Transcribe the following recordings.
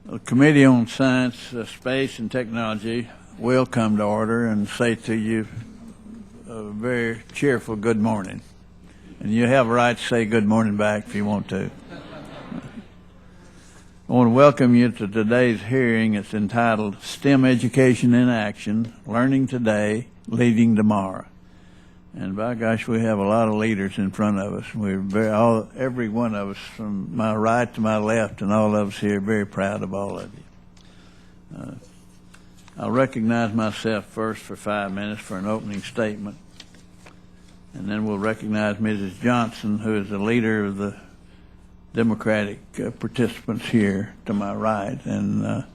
The Committee on Science, Space, and Technology will come to order and say to you a very cheerful good morning. And you have a right to say good morning back if you want to. I want to welcome you to today's hearing. It's entitled STEM Education in Action, Learning Today, Leading Tomorrow. And by gosh, we have a lot of leaders in front of us. Every one of us, from my right to my left, and all of us here, very proud of all of you. I'll recognize myself first for 5 minutes for an opening statement. And then we'll recognize Mrs. Johnson, who is the leader of the Democratic participants here to my right. And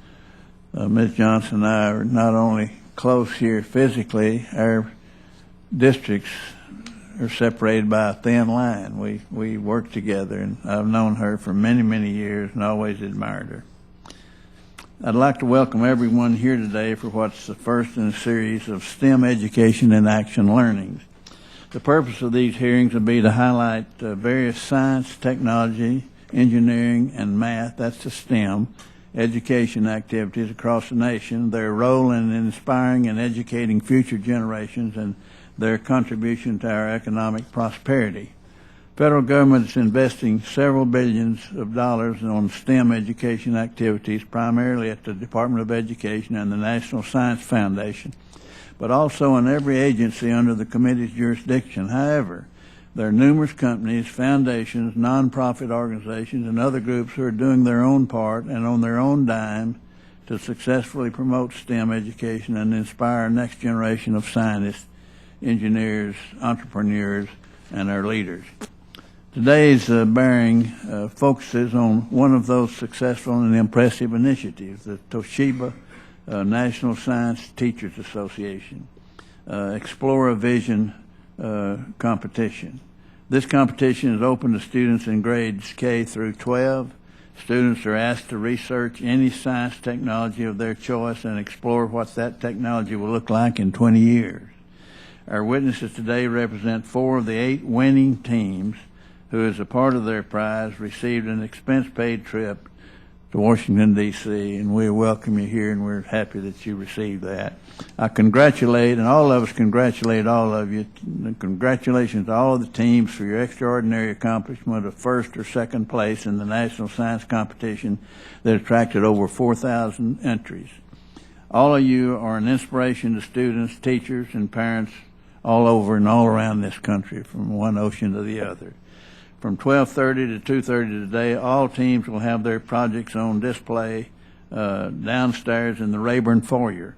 Ms. Johnson and I are not only close here physically, our districts are separated by a thin line. We work together, and I've known her for many, many years and always admired her. I'd like to welcome everyone here today for what's the first in a series of STEM Education in Action learnings. The purpose of these hearings will be to highlight various science, technology, engineering, and math, that's the STEM, education activities across the nation, their role in inspiring and educating future generations, and their contribution to our economic prosperity. Federal government is investing several billions of dollars on STEM education activities, primarily at the Department of Education and the National Science Foundation, but also in every agency under the committee's jurisdiction. However, there are numerous companies, foundations, nonprofit organizations, and other groups who are doing their own part and on their own dime to successfully promote STEM education and inspire our next generation of scientists, engineers, entrepreneurs, and our leaders. Today's bearing focuses on one of those successful and impressive initiatives, the Toshiba National Science Teachers Association Explore a Vision competition. This competition is open to students in grades K through 12. Students are asked to research any science technology of their choice and explore what that technology will look like in 20 years. Our witnesses today represent 4 of the 8 winning teams who, as a part of their prize, received an expense-paid trip to Washington, D.C., and we welcome you here, and we're happy that you received that. I congratulate, and all of us congratulate all of you. Congratulations to all of the teams for your extraordinary accomplishment of first or second place in the National Science Competition that attracted over 4,000 entries. All of you are an inspiration to students, teachers, and parents all over and all around this country, from one ocean to the other. From 12:30 to 2:30 today, all teams will have their projects on display downstairs in the Rayburn foyer.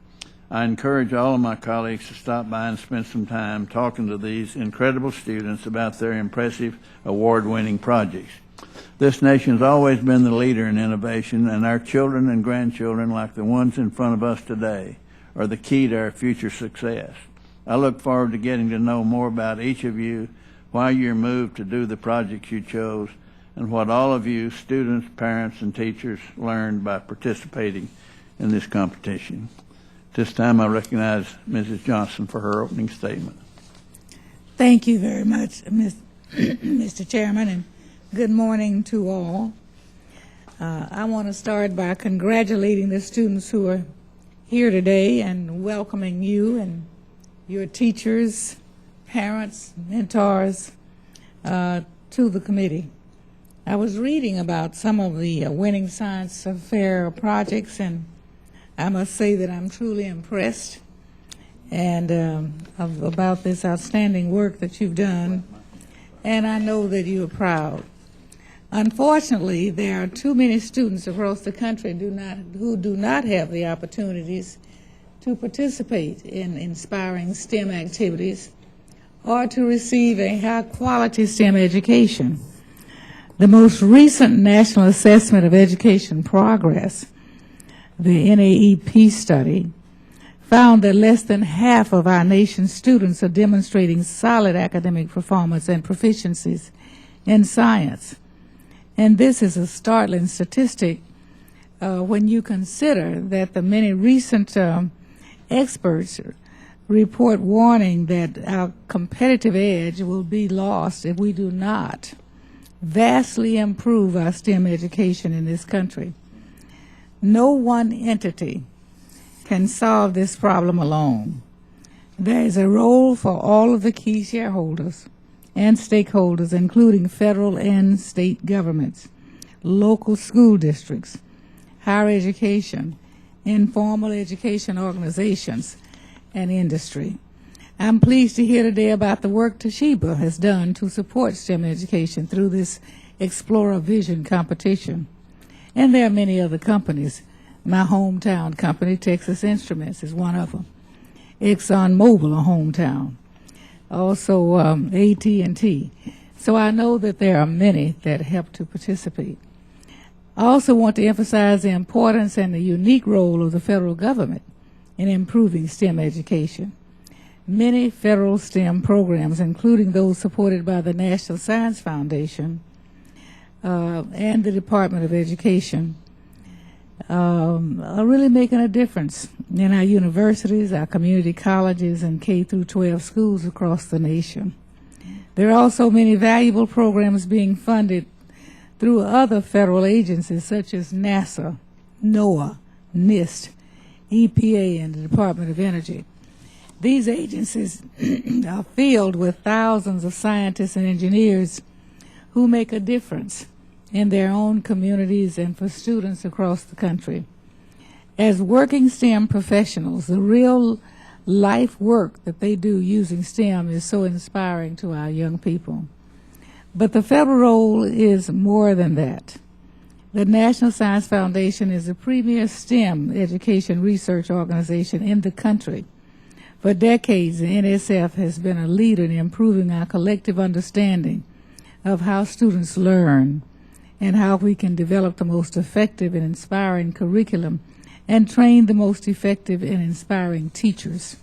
I encourage all of my colleagues to stop by and spend some time talking to these incredible students about their impressive award-winning projects. This nation has always been the leader in innovation, and our children and grandchildren, like the ones in front of us today, are the key to our future success. I look forward to getting to know more about each of you, why you're moved to do the projects you chose, and what all of you, students, parents, and teachers, learned by participating in this competition. At this time, I recognize Mrs. Johnson for her opening statement. Thank you very much, Mr. Chairman, and good morning to all. I want to start by congratulating the students who are here today and welcoming you and your teachers, parents, mentors to the committee. I was reading about some of the winning science fair projects, and I must say that I'm truly impressed and about this outstanding work that you've done, and I know that you are proud. Unfortunately, there are too many students across the country who do not have the opportunities to participate in inspiring STEM activities or to receive a high-quality STEM education. The most recent National Assessment of Education Progress, the NAEP study, found that less than half of our nation's students are demonstrating solid academic performance and proficiencies in science. And this is a startling statistic when you consider that the many recent experts report warning that our competitive edge will be lost if we do not vastly improve our STEM education in this country. No one entity can solve this problem alone. There is a role for all of the key shareholders and stakeholders, including federal and state governments, local school districts, higher education, informal education organizations, and industry. I'm pleased to hear today about the work Toshiba has done to support STEM education through this Explorer Vision competition. And there are many other companies. My hometown company, Texas Instruments, is one of them. ExxonMobil, a hometown. Also AT&T. So I know that there are many that help to participate. I also want to emphasize the importance and the unique role of the federal government in improving STEM education. Many federal STEM programs, including those supported by the National Science Foundation and the Department of Education, are really making a difference in our universities, our community colleges, and K through 12 schools across the nation. There are also many valuable programs being funded through other federal agencies such as NASA, NOAA, NIST, EPA, and the Department of Energy. These agencies are filled with thousands of scientists and engineers who make a difference in their own communities and for students across the country. As working STEM professionals, the real life work that they do using STEM is so inspiring to our young people. But the federal role is more than that. The National Science Foundation is the premier STEM education research organization in the country. For decades, the NSF has been a leader in improving our collective understanding of how students learn and how we can develop the most effective and inspiring curriculum and train the most effective and inspiring teachers.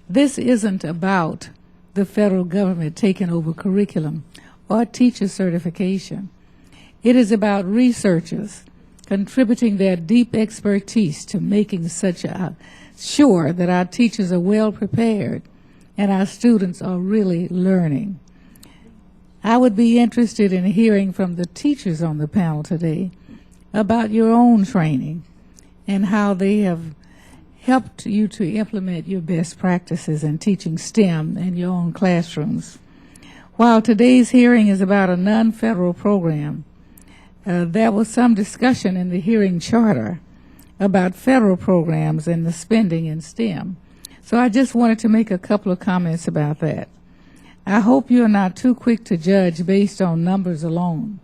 This isn't about the federal government taking over curriculum or teacher certification. It is about researchers contributing their deep expertise to making sure that our teachers are well prepared and our students are really learning. I would be interested in hearing from the teachers on the panel today about your own training and how they have helped you to implement your best practices in teaching STEM in your own classrooms. While today's hearing is about a non-federal program, there was some discussion in the hearing charter about federal programs and the spending in STEM. So I just wanted to make a couple of comments about that. I hope you're not too quick to judge based on numbers alone.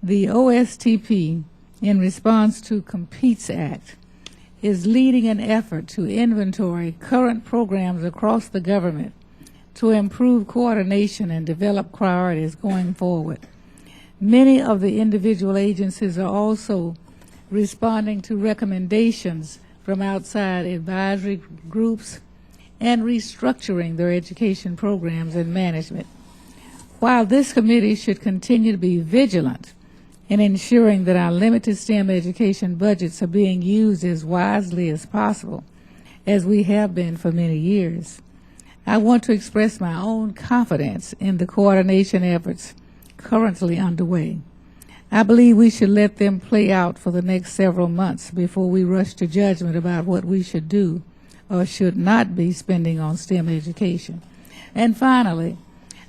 The OSTP, in response to Competes Act, is leading an effort to inventory current programs across the government to improve coordination and develop priorities going forward. Many of the individual agencies are also responding to recommendations from outside advisory groups and restructuring their education programs and management. While this committee should continue to be vigilant in ensuring that our limited STEM education budgets are being used as wisely as possible, as we have been for many years, I want to express my own confidence in the coordination efforts currently underway. I believe we should let them play out for the next several months before we rush to judgment about what we should do or should not be spending on STEM education. And finally,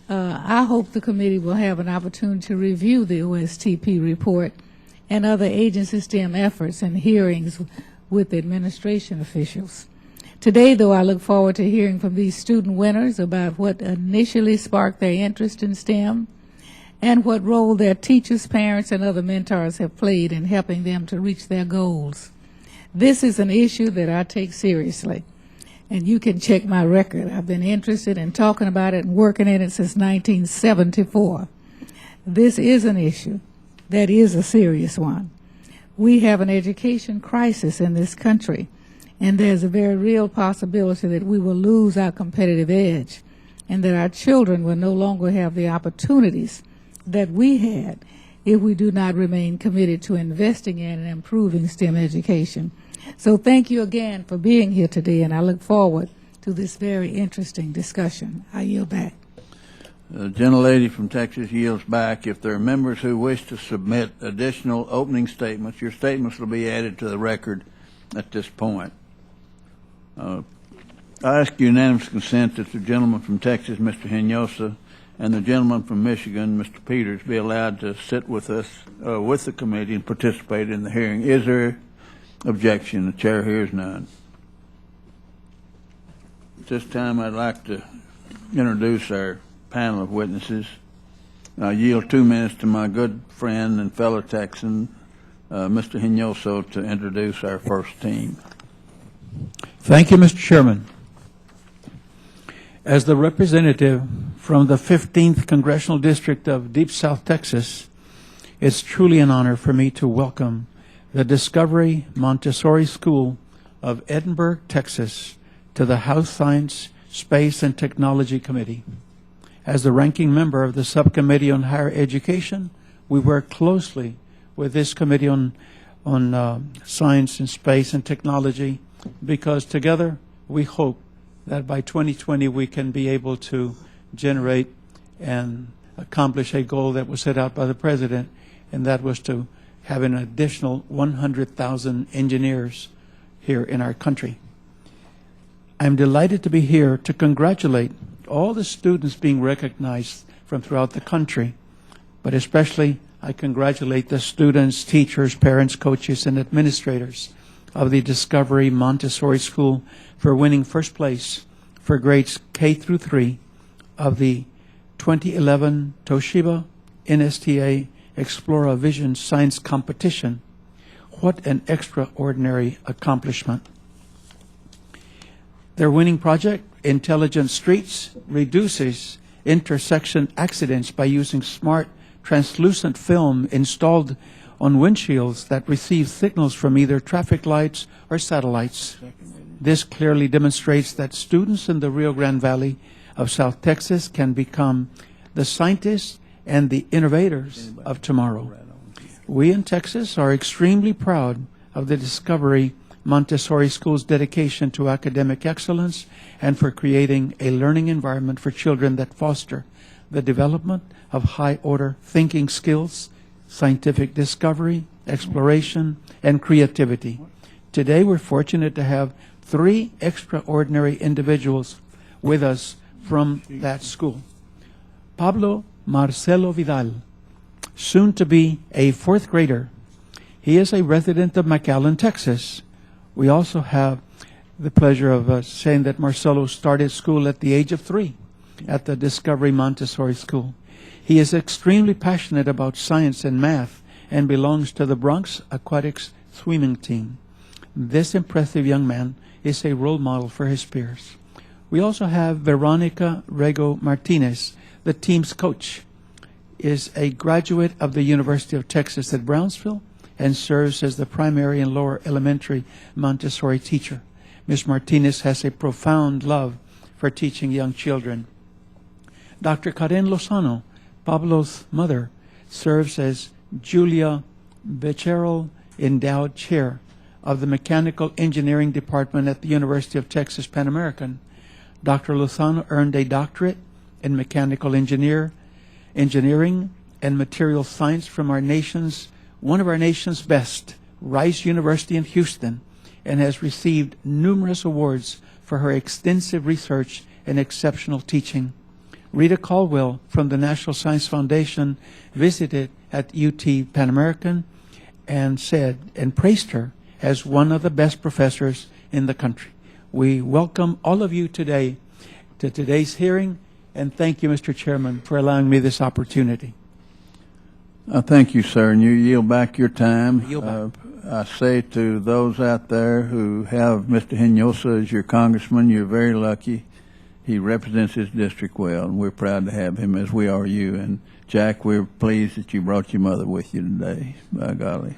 I hope the committee will have an opportunity to review the OSTP report and other agency STEM efforts and hearings with administration officials. Today, though, I look forward to hearing from these student winners about what initially sparked their interest in STEM and what role their teachers, parents, and other mentors have played in helping them to reach their goals. This is an issue that I take seriously, and you can check my record. I've been interested in talking about it and working in it since 1974. This is an issue that is a serious one. We have an education crisis in this country, and there's a very real possibility that we will lose our competitive edge and that our children will no longer have the opportunities that we had if we do not remain committed to investing in and improving STEM education. So thank you again for being here today, and I look forward to this very interesting discussion. I yield back. The gentlelady from Texas yields back. If there are members who wish to submit additional opening statements, your statements will be added to the record at this point. I ask unanimous consent that the gentleman from Texas, Mr. Hinojosa, and the gentleman from Michigan, Mr. Peters, be allowed to sit with us, with the committee, and participate in the hearing. Is there objection? The chair hears none. At this time, I'd like to introduce our panel of witnesses. I yield 2 minutes to my good friend and fellow Texan, Mr. Hinojosa, to introduce our first team. Thank you, Mr. Chairman. As the representative from the 15th Congressional District of Deep South Texas, it's truly an honor for me to welcome the Discovery Montessori School of Edinburgh, Texas, to the House Science, Space, and Technology Committee. As the ranking member of the Subcommittee on Higher Education, we work closely with this committee on Science and Space and Technology, because together we hope that by 2020 we can be able to generate and accomplish a goal that was set out by the President, and that was to have an additional 100,000 engineers here in our country. I'm delighted to be here to congratulate all the students being recognized from throughout the country, but especially I congratulate the students, teachers, parents, coaches, and administrators of the Discovery Montessori School for winning first place for grades K through 3 of the 2011 Toshiba NSTA Explora Vision Science Competition. What an extraordinary accomplishment. Their winning project, Intelligent Streets, reduces intersection accidents by using smart translucent film installed on windshields that receive signals from either traffic lights or satellites. This clearly demonstrates that students in the Rio Grande Valley of South Texas can become the scientists and the innovators of tomorrow. We in Texas are extremely proud of the Discovery Montessori School's dedication to academic excellence and for creating a learning environment for children that foster the development of high-order thinking skills, scientific discovery, exploration, and creativity. Today, we're fortunate to have 3 extraordinary individuals with us from that school. Pablo Marcelo Vidal, soon to be a 4th grader. He is a resident of McAllen, Texas. We also have the pleasure of saying that Marcelo started school at the age of 3 at the Discovery Montessori School. He is extremely passionate about science and math and belongs to the Bronx Aquatics swimming team. This impressive young man is a role model for his peers. We also have Veronica Rego Martinez, the team's coach, is a graduate of the University of Texas at Brownsville and serves as the primary and lower elementary Montessori teacher. Ms. Martinez has a profound love for teaching young children. Dr. Karen Lozano, Pablo's mother, serves as Julia Becerril Endowed Chair of the Mechanical Engineering Department at the University of Texas Pan American. Dr. Lozano earned a doctorate in mechanical engineering and material science from one of our nation's best, Rice University in Houston, and has received numerous awards for her extensive research and exceptional teaching. Rita Caldwell from the National Science Foundation visited at UT Pan American and praised her as one of the best professors in the country. We welcome all of you today to today's hearing, and thank you, Mr. Chairman, for allowing me this opportunity. Thank you, sir, and you yield back your time. Yield back. I say to those out there who have Mr. Hinojosa as your congressman, you're very lucky. He represents his district well, and we're proud to have him, as we are you. And Jack, we're pleased that you brought your mother with you today, by golly.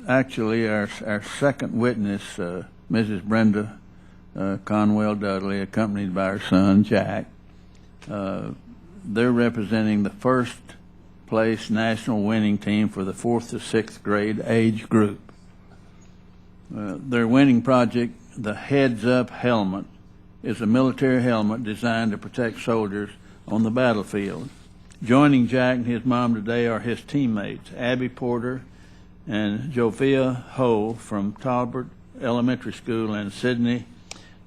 Actually, our second witness, Mrs. Brenda Conwell-Dudley, accompanied by her son, Jack, they're representing the first place national winning team for the 4th to 6th grade age group. Their winning project, the Heads Up helmet, is a military helmet designed to protect soldiers on the battlefield. Joining Jack and his mom today are his teammates, Abby Porter and Jovia Ho from Talbot Elementary School and Sidney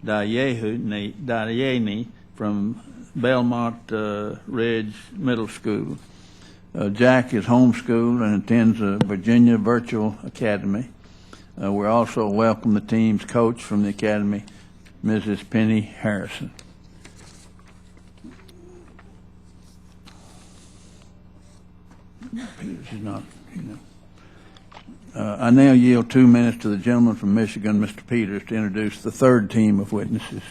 Dayeni from Belmont Ridge Middle School. Jack is homeschooled and attends a Virginia Virtual Academy. We also welcome the team's coach from the academy, Mrs. Penny Harrison. She's not, I now yield 2 minutes to the gentleman from Michigan, Mr. Peters, to introduce the third team of witnesses.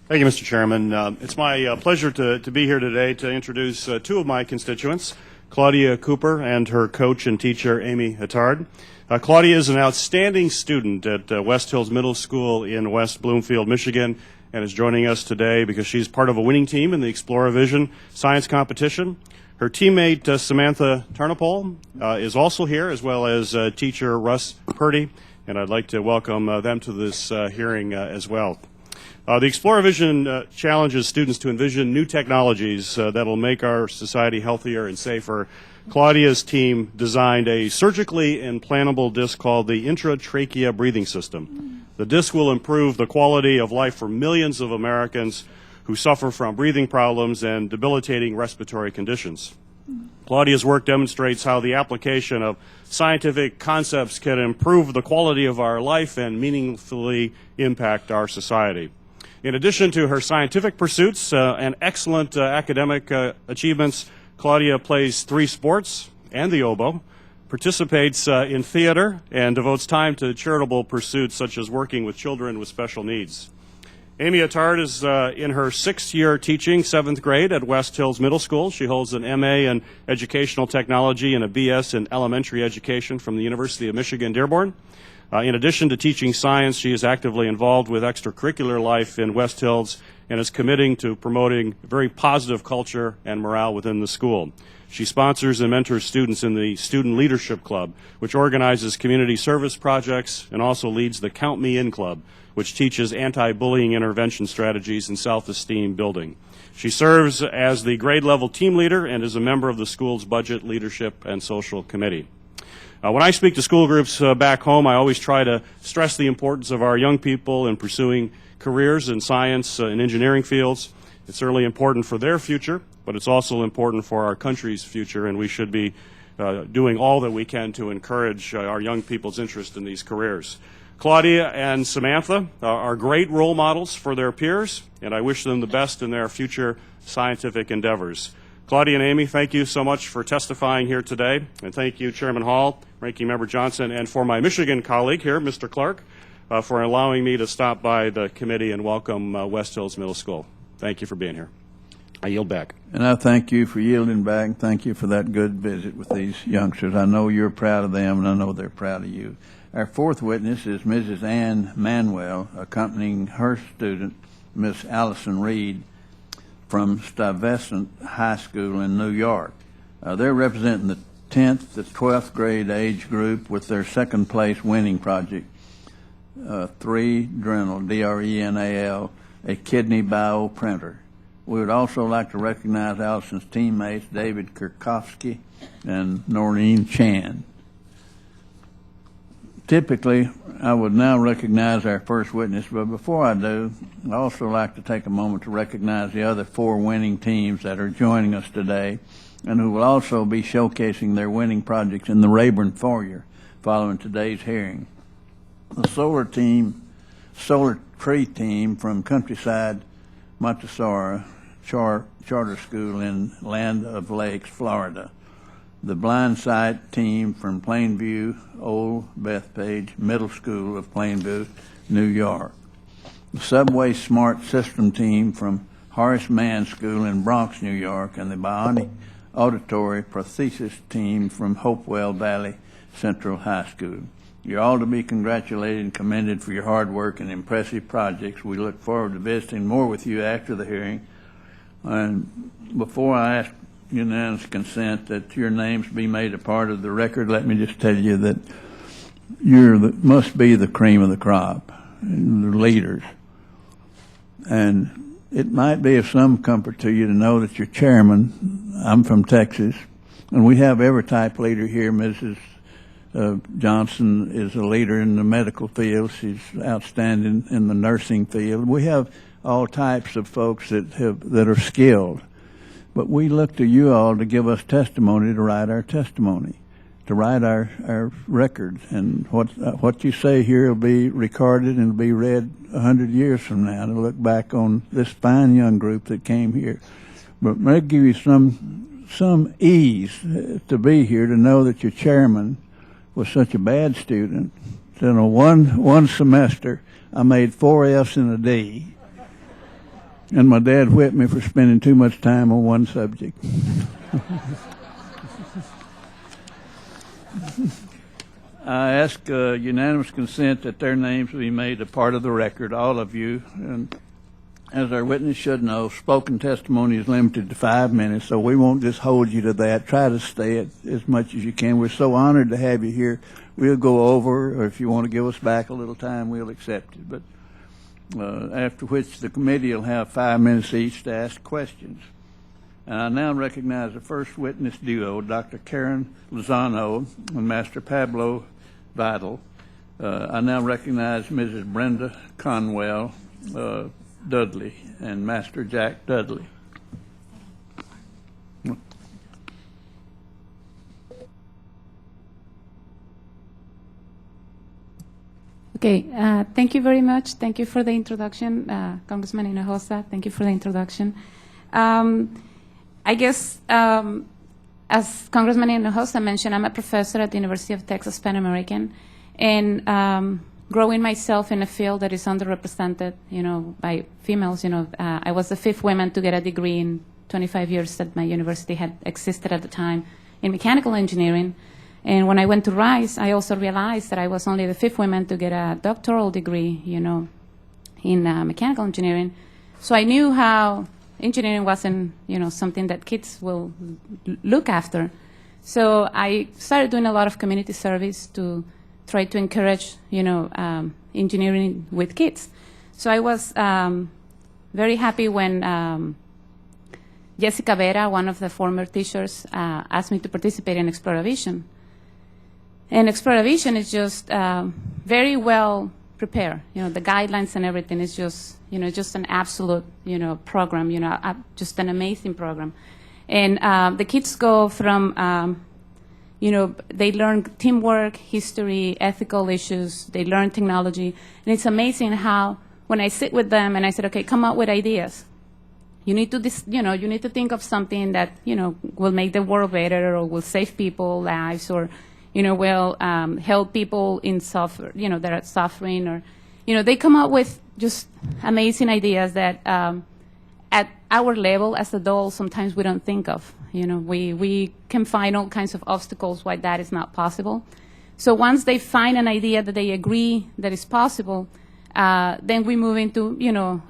Thank you, Mr. Chairman. It's my pleasure to be here today to introduce two of my constituents, Claudia Cooper and her coach and teacher, Amy Attard. Claudia is an outstanding student at West Hills Middle School in West Bloomfield, Michigan, and is joining us today because she's part of a winning team in the Exploravision science competition. Her teammate, Samantha Tarnopol, is also here, as well as teacher Russ Purdy, and I'd like to welcome them to this hearing as well. The Exploravision challenges students to envision new technologies that will make our society healthier and safer. Claudia's team designed a surgically implantable disc called the Intra-Trachea breathing system. The disc will improve the quality of life for millions of Americans who suffer from breathing problems and debilitating respiratory conditions. Claudia's work demonstrates how the application of scientific concepts can improve the quality of our life and meaningfully impact our society. In addition to her scientific pursuits and excellent academic achievements, Claudia plays 3 sports and the oboe, participates in theater, and devotes time to charitable pursuits such as working with children with special needs. Amy Attard is in her 6th year teaching 7th grade at West Hills Middle School. She holds an MA in Educational Technology and a BS in Elementary Education from the University of Michigan, Dearborn. In addition to teaching science, she is actively involved with extracurricular life in West Hills and is committing to promoting very positive culture and morale within the school. She sponsors and mentors students in the Student Leadership Club, which organizes community service projects, and also leads the Count Me In Club, which teaches anti-bullying intervention strategies and self-esteem building. She serves as the grade-level team leader and is a member of the school's Budget, Leadership, and Social Committee. When I speak to school groups back home, I always try to stress the importance of our young people in pursuing careers in science and engineering fields. It's certainly important for their future, but it's also important for our country's future, and we should be doing all that we can to encourage our young people's interest in these careers. Claudia and Samantha are great role models for their peers, and I wish them the best in their future scientific endeavors. Claudia and Amy, thank you so much for testifying here today, and thank you, Chairman Hall, Ranking Member Johnson, and for my Michigan colleague here, Mr. Clark, for allowing me to stop by the committee and welcome West Hills Middle School. Thank you for being here. I yield back. And I thank you for yielding back, and thank you for that good visit with these youngsters. I know you're proud of them, and I know they're proud of you. Our fourth witness is Mrs. Ann Manuel, accompanying her student, Miss Allison Reed, from Stuyvesant High School in New York. They're representing the 10th to 12th grade age group with their second place winning project, 3 Drenal, D-R-E-N-A-L, a kidney bioprinter. We would also like to recognize Allison's teammates, David Kirkowski and Noreen Chan. Typically, I would now recognize our first witness, but before I do, I'd also like to take a moment to recognize the other 4 winning teams that are joining us today and who will also be showcasing their winning projects in the Rayburn foyer following today's hearing. The Solar Tree team from Countryside Montessori Charter School in Land of Lakes, Florida. The Blind Sight team from Plainview Old Bethpage Middle School of Plainview, New York. The Subway Smart System team from Horace Mann School in Bronx, New York, and the Bionic Auditory Prosthesis team from Hopewell Valley Central High School. You're all to be congratulated and commended for your hard work and impressive projects. We look forward to visiting more with you after the hearing. And before I ask unanimous consent that your names be made a part of the record, let me just tell you that must be the cream of the crop, the leaders. And it might be of some comfort to you to know that your chairman, I'm from Texas, and we have every type leader here. Mrs. Johnson is a leader in the medical field. She's outstanding in the nursing field. We have all types of folks that are skilled. But we look to you all to give us testimony, to write our testimony, to write our records. And what you say here will be recorded and be read 100 years from now to look back on this fine young group that came here. But may give you some ease to be here, to know that your chairman was such a bad student that in one semester I made 4 F's and a D. And my dad whipped me for spending too much time on one subject. I ask unanimous consent that their names be made a part of the record, all of you. And as our witness should know, spoken testimony is limited to 5 minutes, so we won't just hold you to that. Try to stay it as much as you can. We're so honored to have you here. We'll go over, or if you want to give us back a little time, we'll accept it. But after which the committee will have 5 minutes each to ask questions. And I now recognize the first witness duo, Dr. Karen Lozano and Master Pablo Vidal. I now recognize Mrs. Brenda Conwell-Dudley and Master Jack Dudley. Okay, thank you very much. Thank you for the introduction, Congressman Hinojosa. Thank you for the introduction. I guess, as Congressman Hinojosa mentioned, I'm a professor at the University of Texas Pan American, and growing myself in a field that is underrepresented, by females. I was the 5th woman to get a degree in 25 years that my university had existed at the time in mechanical engineering. And when I went to Rice, I also realized that I was only the 5th woman to get a doctoral degree, in mechanical engineering. So I knew how engineering wasn't, something that kids will look after. So I started doing a lot of community service to try to encourage, engineering with kids. So I was very happy when Jessica Vera, one of the former teachers, asked me to participate in Exploravision. And Exploravision is just very well prepared. The guidelines and everything is just, just an absolute, program. Just an amazing program. And the kids go from, they learn teamwork, history, ethical issues. They learn technology, and it's amazing how when I sit with them and I said, okay, come up with ideas. You need to, you need to think of something that will make the world better, or will save people lives, or will help people in that are suffering, or, they come up with just amazing ideas that at our level as adults, sometimes we don't think of. We can find all kinds of obstacles why that is not possible. So once they find an idea that they agree that is possible, then we move into,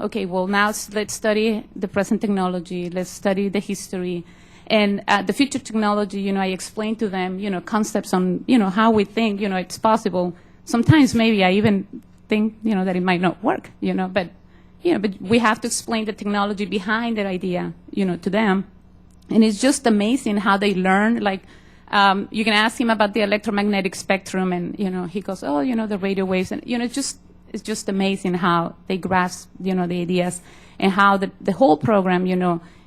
okay, well, now let's study the present technology, let's study the history. And the future technology, I explain to them, concepts on, how we think, it's possible. Sometimes maybe I even think, that it might not work, but we have to explain the technology behind that idea, to them. And it's just amazing how they learn. Like, you can ask him about the electromagnetic spectrum, and, he goes, oh, the radio waves. And, it's just amazing how they grasp, the ideas, and how the whole program,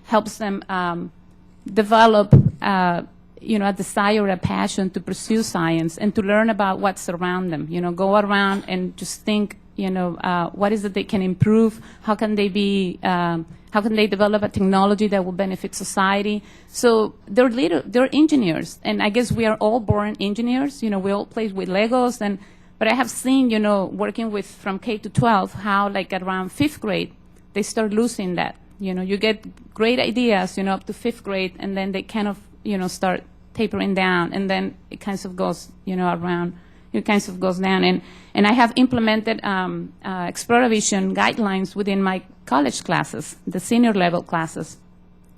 helps them develop, a desire, a passion to pursue science and to learn about what's around them. Go around and just think, what is it they can improve? How can they be? How can they develop a technology that will benefit society? So they're engineers, and I guess we are all born engineers. We all play with Legos, but I have seen, working with from K to 12, how like at around 5th grade they start losing that. You get great ideas, up to 5th grade, and then they kind of, start tapering down, and then it kind of goes, around, it kind of goes down. And I have implemented Exploravision guidelines within my college classes, the senior level classes.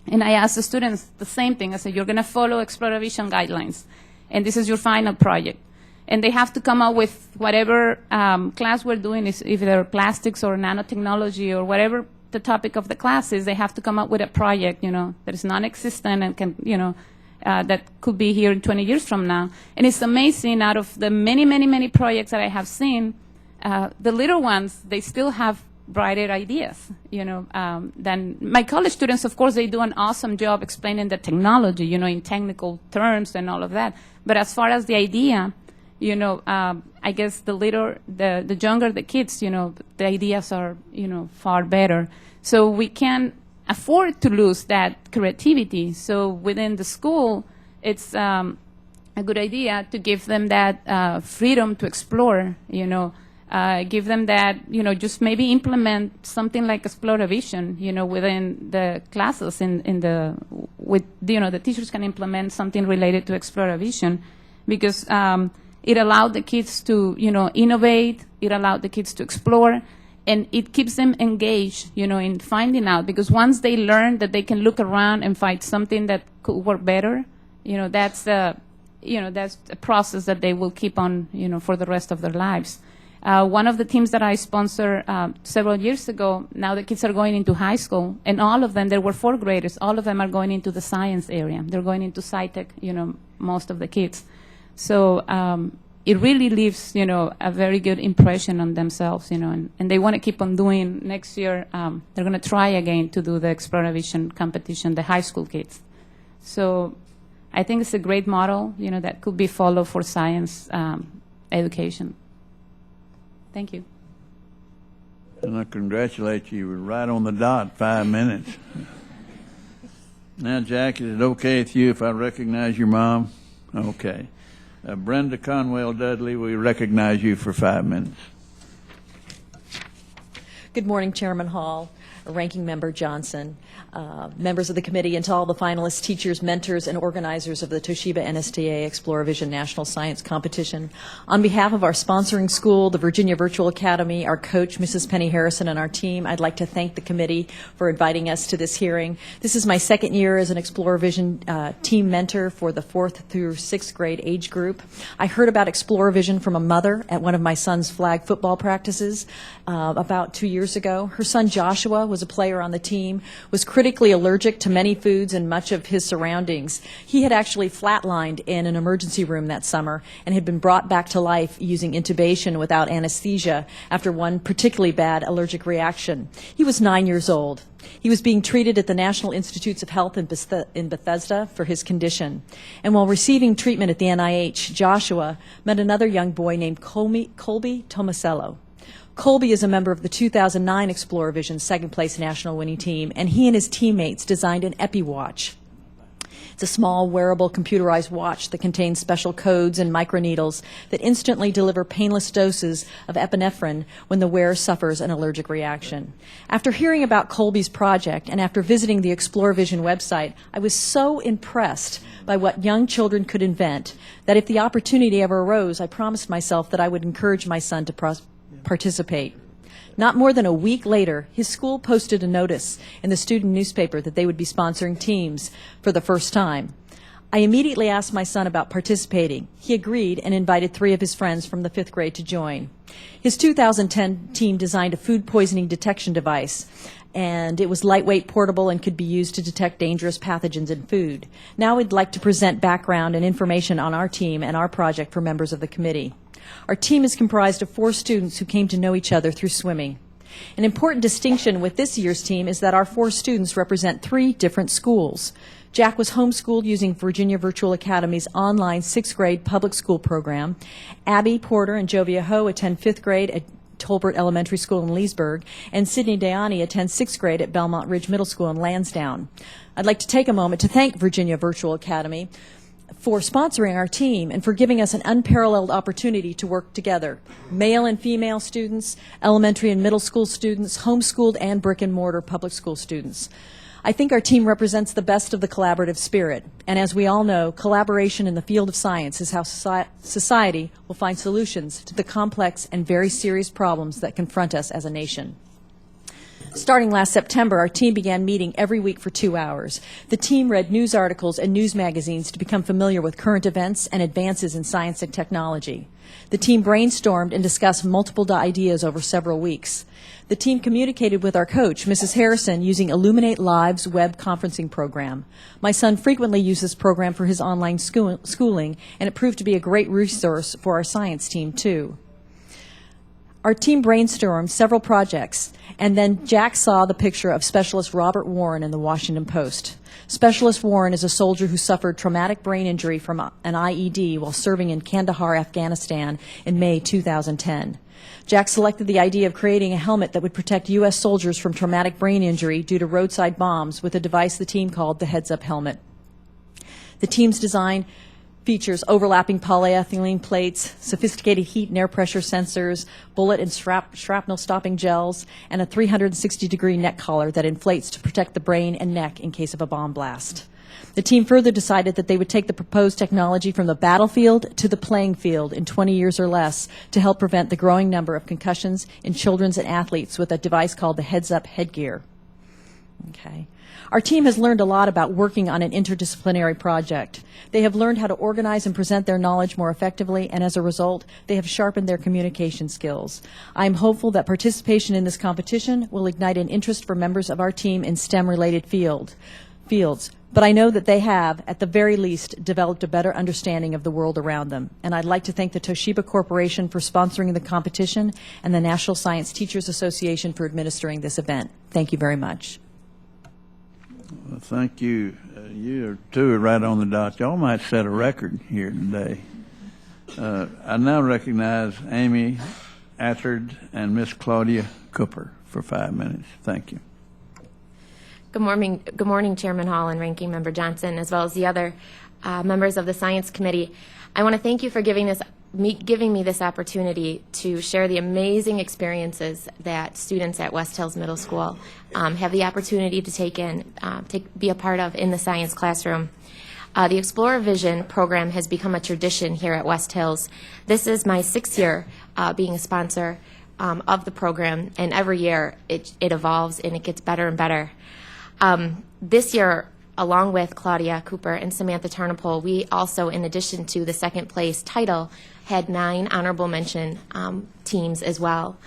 And I ask the students the same thing. I say, you're going to follow Exploravision guidelines, and this is your final project. And they have to come up with whatever class we're doing, is either plastics or nanotechnology or whatever the topic of the class is, they have to come up with a project, that is non-existent and can, that could be here 20 years from now. And it's amazing, out of the many, many, many projects that I have seen, the little ones, they still have brighter ideas, than my college students. Of course, they do an awesome job explaining the technology, in technical terms and all of that. But as far as the idea, I guess the younger the kids, the ideas are, far better. So we can't afford to lose that creativity. So within the school, it's a good idea to give them that freedom to explore, give them that, just maybe implement something like Exploravision, within the classes the teachers can implement something related to Exploravision, because it allowed the kids to, innovate, it allowed the kids to explore, and it keeps them engaged, in finding out, because once they learn that they can look around and find something that could work better, that's a process that they will keep on, for the rest of their lives. One of the teams that I sponsored several years ago, now the kids are going into high school, and all of them, there were 4th graders, all of them are going into the science area. They're going into sci-tech, most of the kids. So it really leaves, a very good impression on themselves, and they want to keep on doing. Next year, they're going to try again to do the Exploravision competition, the high school kids. So I think it's a great model, that could be followed for science education. Thank you. And I congratulate you. You were right on the dot, 5 minutes. Now, Jack, is it okay with you if I recognize your mom? Okay. Brenda Conwell-Dudley, we recognize you for 5 minutes. Good morning, Chairman Hall, Ranking Member Johnson, members of the committee, and to all the finalists, teachers, mentors, and organizers of the Toshiba NSTA Exploravision National Science Competition. On behalf of our sponsoring school, the Virginia Virtual Academy, our coach, Mrs. Penny Harrison, and our team, I'd like to thank the committee for inviting us to this hearing. This is my 2nd year as an Exploravision team mentor for the 4th through 6th grade age group. I heard about Exploravision from a mother at one of my son's flag football practices about 2 years ago. Her son Joshua was a player on the team, was critically allergic to many foods and much of his surroundings. He had actually flatlined in an emergency room that summer and had been brought back to life using intubation without anesthesia after one particularly bad allergic reaction. He was 9 years old. He was being treated at the National Institutes of Health in Bethesda for his condition. And while receiving treatment at the NIH, Joshua met another young boy named Colby Tomasello. Colby is a member of the 2009 Exploravision second-place national winning team, and he and his teammates designed an EpiWatch. It's a small, wearable, computerized watch that contains special codes and microneedles that instantly deliver painless doses of epinephrine when the wearer suffers an allergic reaction. After hearing about Colby's project and after visiting the Exploravision website, I was so impressed by what young children could invent that if the opportunity ever arose, I promised myself that I would encourage my son to participate. Not more than a week later, his school posted a notice in the student newspaper that they would be sponsoring teams for the first time. I immediately asked my son about participating. He agreed and invited 3 of his friends from the 5th grade to join. His 2010 team designed a food poisoning detection device, and it was lightweight, portable, and could be used to detect dangerous pathogens in food. Now we'd like to present background and information on our team and our project for members of the committee. Our team is comprised of 4 students who came to know each other through swimming. An important distinction with this year's team is that our 4 students represent 3 different schools. Jack was homeschooled using Virginia Virtual Academy's online 6th grade public school program. Abby Porter and Jovia Ho attend 5th grade at Tolbert Elementary School in Leesburg, and Sydney Dayani attends 6th grade at Belmont Ridge Middle School in Lansdowne. I'd like to take a moment to thank Virginia Virtual Academy for sponsoring our team and for giving us an unparalleled opportunity to work together. Male and female students, elementary and middle school students, homeschooled and brick and mortar public school students. I think our team represents the best of the collaborative spirit. And as we all know, collaboration in the field of science is how society will find solutions to the complex and very serious problems that confront us as a nation. Starting last September, our team began meeting every week for 2 hours. The team read news articles and news magazines to become familiar with current events and advances in science and technology. The team brainstormed and discussed multiple ideas over several weeks. The team communicated with our coach, Mrs. Harrison, using Illuminate Live's web conferencing program. My son frequently used this program for his online schooling, and it proved to be a great resource for our science team, too. Our team brainstormed several projects, and then Jack saw the picture of Specialist Robert Warren in the Washington Post. Specialist Warren is a soldier who suffered traumatic brain injury from an IED while serving in Kandahar, Afghanistan in May 2010. Jack selected the idea of creating a helmet that would protect U.S. soldiers from traumatic brain injury due to roadside bombs with a device the team called the Heads Up Helmet. The team's design features overlapping polyethylene plates, sophisticated heat and air pressure sensors, bullet and shrapnel stopping gels, and a 360-degree neck collar that inflates to protect the brain and neck in case of a bomb blast. The team further decided that they would take the proposed technology from the battlefield to the playing field in 20 years or less to help prevent the growing number of concussions in children and athletes with a device called the Heads Up headgear. Okay. Our team has learned a lot about working on an interdisciplinary project. They have learned how to organize and present their knowledge more effectively, and as a result, they have sharpened their communication skills. I am hopeful that participation in this competition will ignite an interest for members of our team in STEM-related fields. But I know that they have, at the very least, developed a better understanding of the world around them. And I'd like to thank the Toshiba Corporation for sponsoring the competition and the National Science Teachers Association for administering this event. Thank you very much. Well, thank you. You two are right on the dot. Y'all might set a record here today. I now recognize Amy Attard and Miss Claudia Cooper for 5 minutes. Thank you. Good morning, Chairman Hall and Ranking Member Johnson, as well as the other members of the Science Committee. I want to thank you for giving me this opportunity to share the amazing experiences that students at West Hills Middle School have the opportunity to be a part of in the science classroom. The Explorer Vision program has become a tradition here at West Hills. This is my 6th year being a sponsor of the program, and every year it evolves and it gets better and better. This year, along with Claudia Cooper and Samantha Tarnopol, we also, in addition to the 2nd place title, had 9 honorable mention teams as well.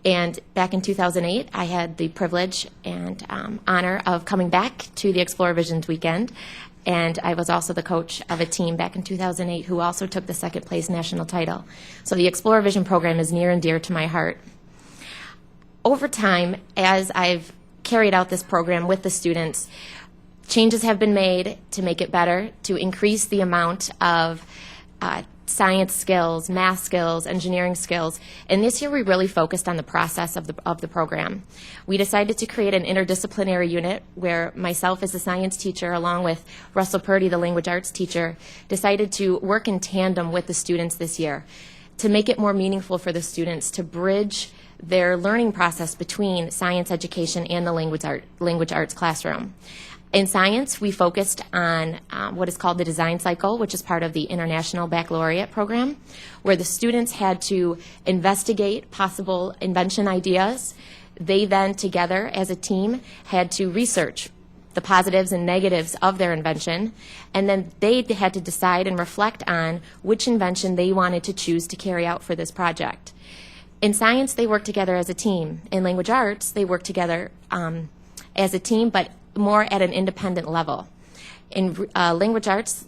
And back in 2008, I had the privilege and honor of coming back to the Explorer Visions weekend. And I was also the coach of a team back in 2008 who also took the 2nd place national title. So the Explorer Vision program is near and dear to my heart. Over time, as I've carried out this program with the students, changes have been made to make it better, to increase the amount of science skills, math skills, engineering skills. And this year we really focused on the process of the program. We decided to create an interdisciplinary unit where myself as a science teacher, along with Russell Purdy, the language arts teacher, decided to work in tandem with the students this year to make it more meaningful for the students, to bridge their learning process between science education and the language arts classroom. In science, we focused on what is called the design cycle, which is part of the International Baccalaureate program, where the students had to investigate possible invention ideas. They then, together as a team, had to research the positives and negatives of their invention, and then they had to decide and reflect on which invention they wanted to choose to carry out for this project. In science, they work together as a team. In language arts, they work together as a team, but more at an independent level. In language arts,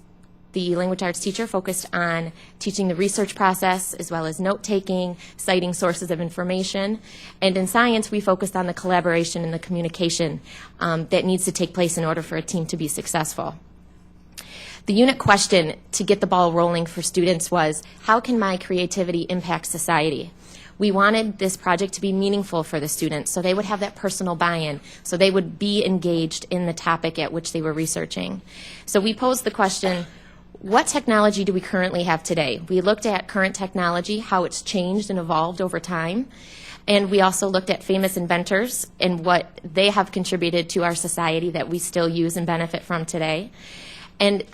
the language arts teacher focused on teaching the research process as well as note-taking, citing sources of information. And in science, we focused on the collaboration and the communication that needs to take place in order for a team to be successful. The unit question to get the ball rolling for students was, how can my creativity impact society? We wanted this project to be meaningful for the students, so they would have that personal buy-in, so they would be engaged in the topic at which they were researching. So we posed the question, what technology do we currently have today? We looked at current technology, how it's changed and evolved over time, and we also looked at famous inventors and what they have contributed to our society that we still use and benefit from today. And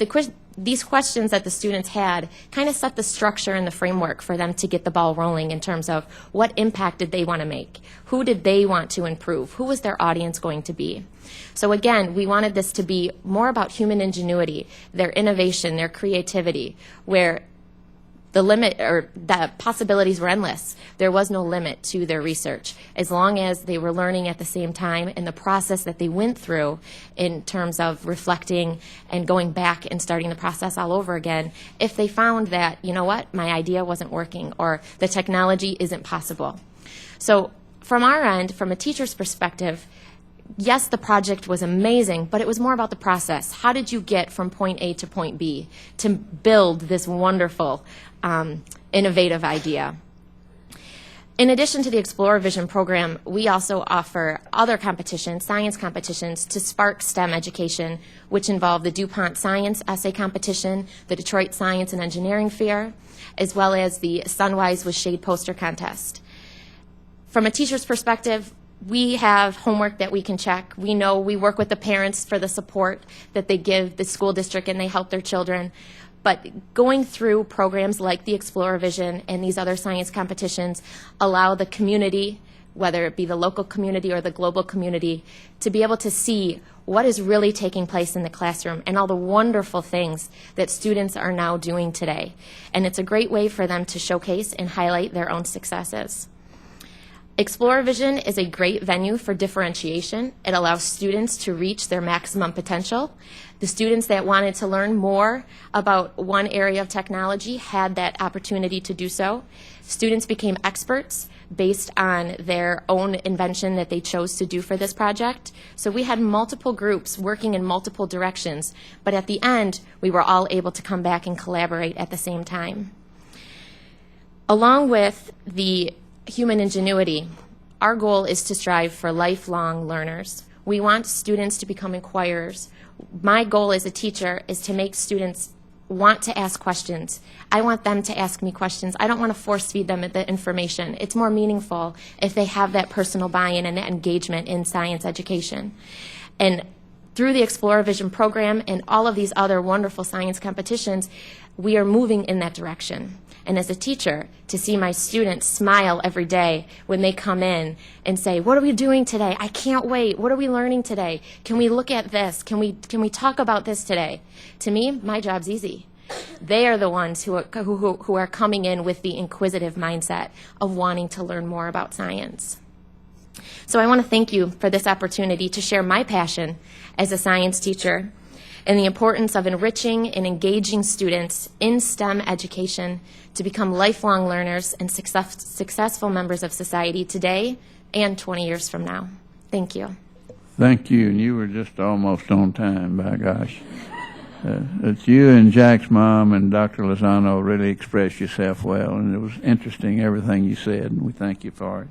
these questions that the students had kind of set the structure and the framework for them to get the ball rolling in terms of what impact did they want to make? Who did they want to improve? Who was their audience going to be? So again, we wanted this to be more about human ingenuity, their innovation, their creativity, where the limit or the possibilities were endless. There was no limit to their research as long as they were learning at the same time, and the process that they went through in terms of reflecting and going back and starting the process all over again. If they found that, you know what, my idea wasn't working or the technology isn't possible. So from our end, from a teacher's perspective, yes, the project was amazing, but it was more about the process. How did you get from point A to point B to build this wonderful, innovative idea? In addition to the Explore Vision program, we also offer other competitions, science competitions, to spark STEM education, which involve the DuPont Science Essay Competition, the Detroit Science and Engineering Fair, as well as the Sunwise with Shade Poster Contest. From a teacher's perspective, we have homework that we can check. We know we work with the parents for the support that they give the school district and they help their children. But going through programs like the Explorer Vision and these other science competitions allow the community, whether it be the local community or the global community, to be able to see what is really taking place in the classroom and all the wonderful things that students are now doing today. And it's a great way for them to showcase and highlight their own successes. Explorer Vision is a great venue for differentiation. It allows students to reach their maximum potential. The students that wanted to learn more about one area of technology had that opportunity to do so. Students became experts based on their own invention that they chose to do for this project. So we had multiple groups working in multiple directions, but at the end, we were all able to come back and collaborate at the same time. Along with the human ingenuity, our goal is to strive for lifelong learners. We want students to become inquirers. My goal as a teacher is to make students want to ask questions. I want them to ask me questions. I don't want to force feed them the information. It's more meaningful if they have that personal buy-in and that engagement in science education. And through the Explorer Vision program and all of these other wonderful science competitions, we are moving in that direction. And as a teacher, to see my students smile every day when they come in and say, what are we doing today? I can't wait. What are we learning today? Can we look at this? Can we talk about this today? To me, my job's easy. They are the ones who are coming in with the inquisitive mindset of wanting to learn more about science. So I want to thank you for this opportunity to share my passion as a science teacher and the importance of enriching and engaging students in STEM education to become lifelong learners and successful members of society today and 20 years from now. Thank you. Thank you, and you were just almost on time, by gosh. It's you and Jack's mom and Dr. Lozano really expressed yourself well, and it was interesting, everything you said, and we thank you for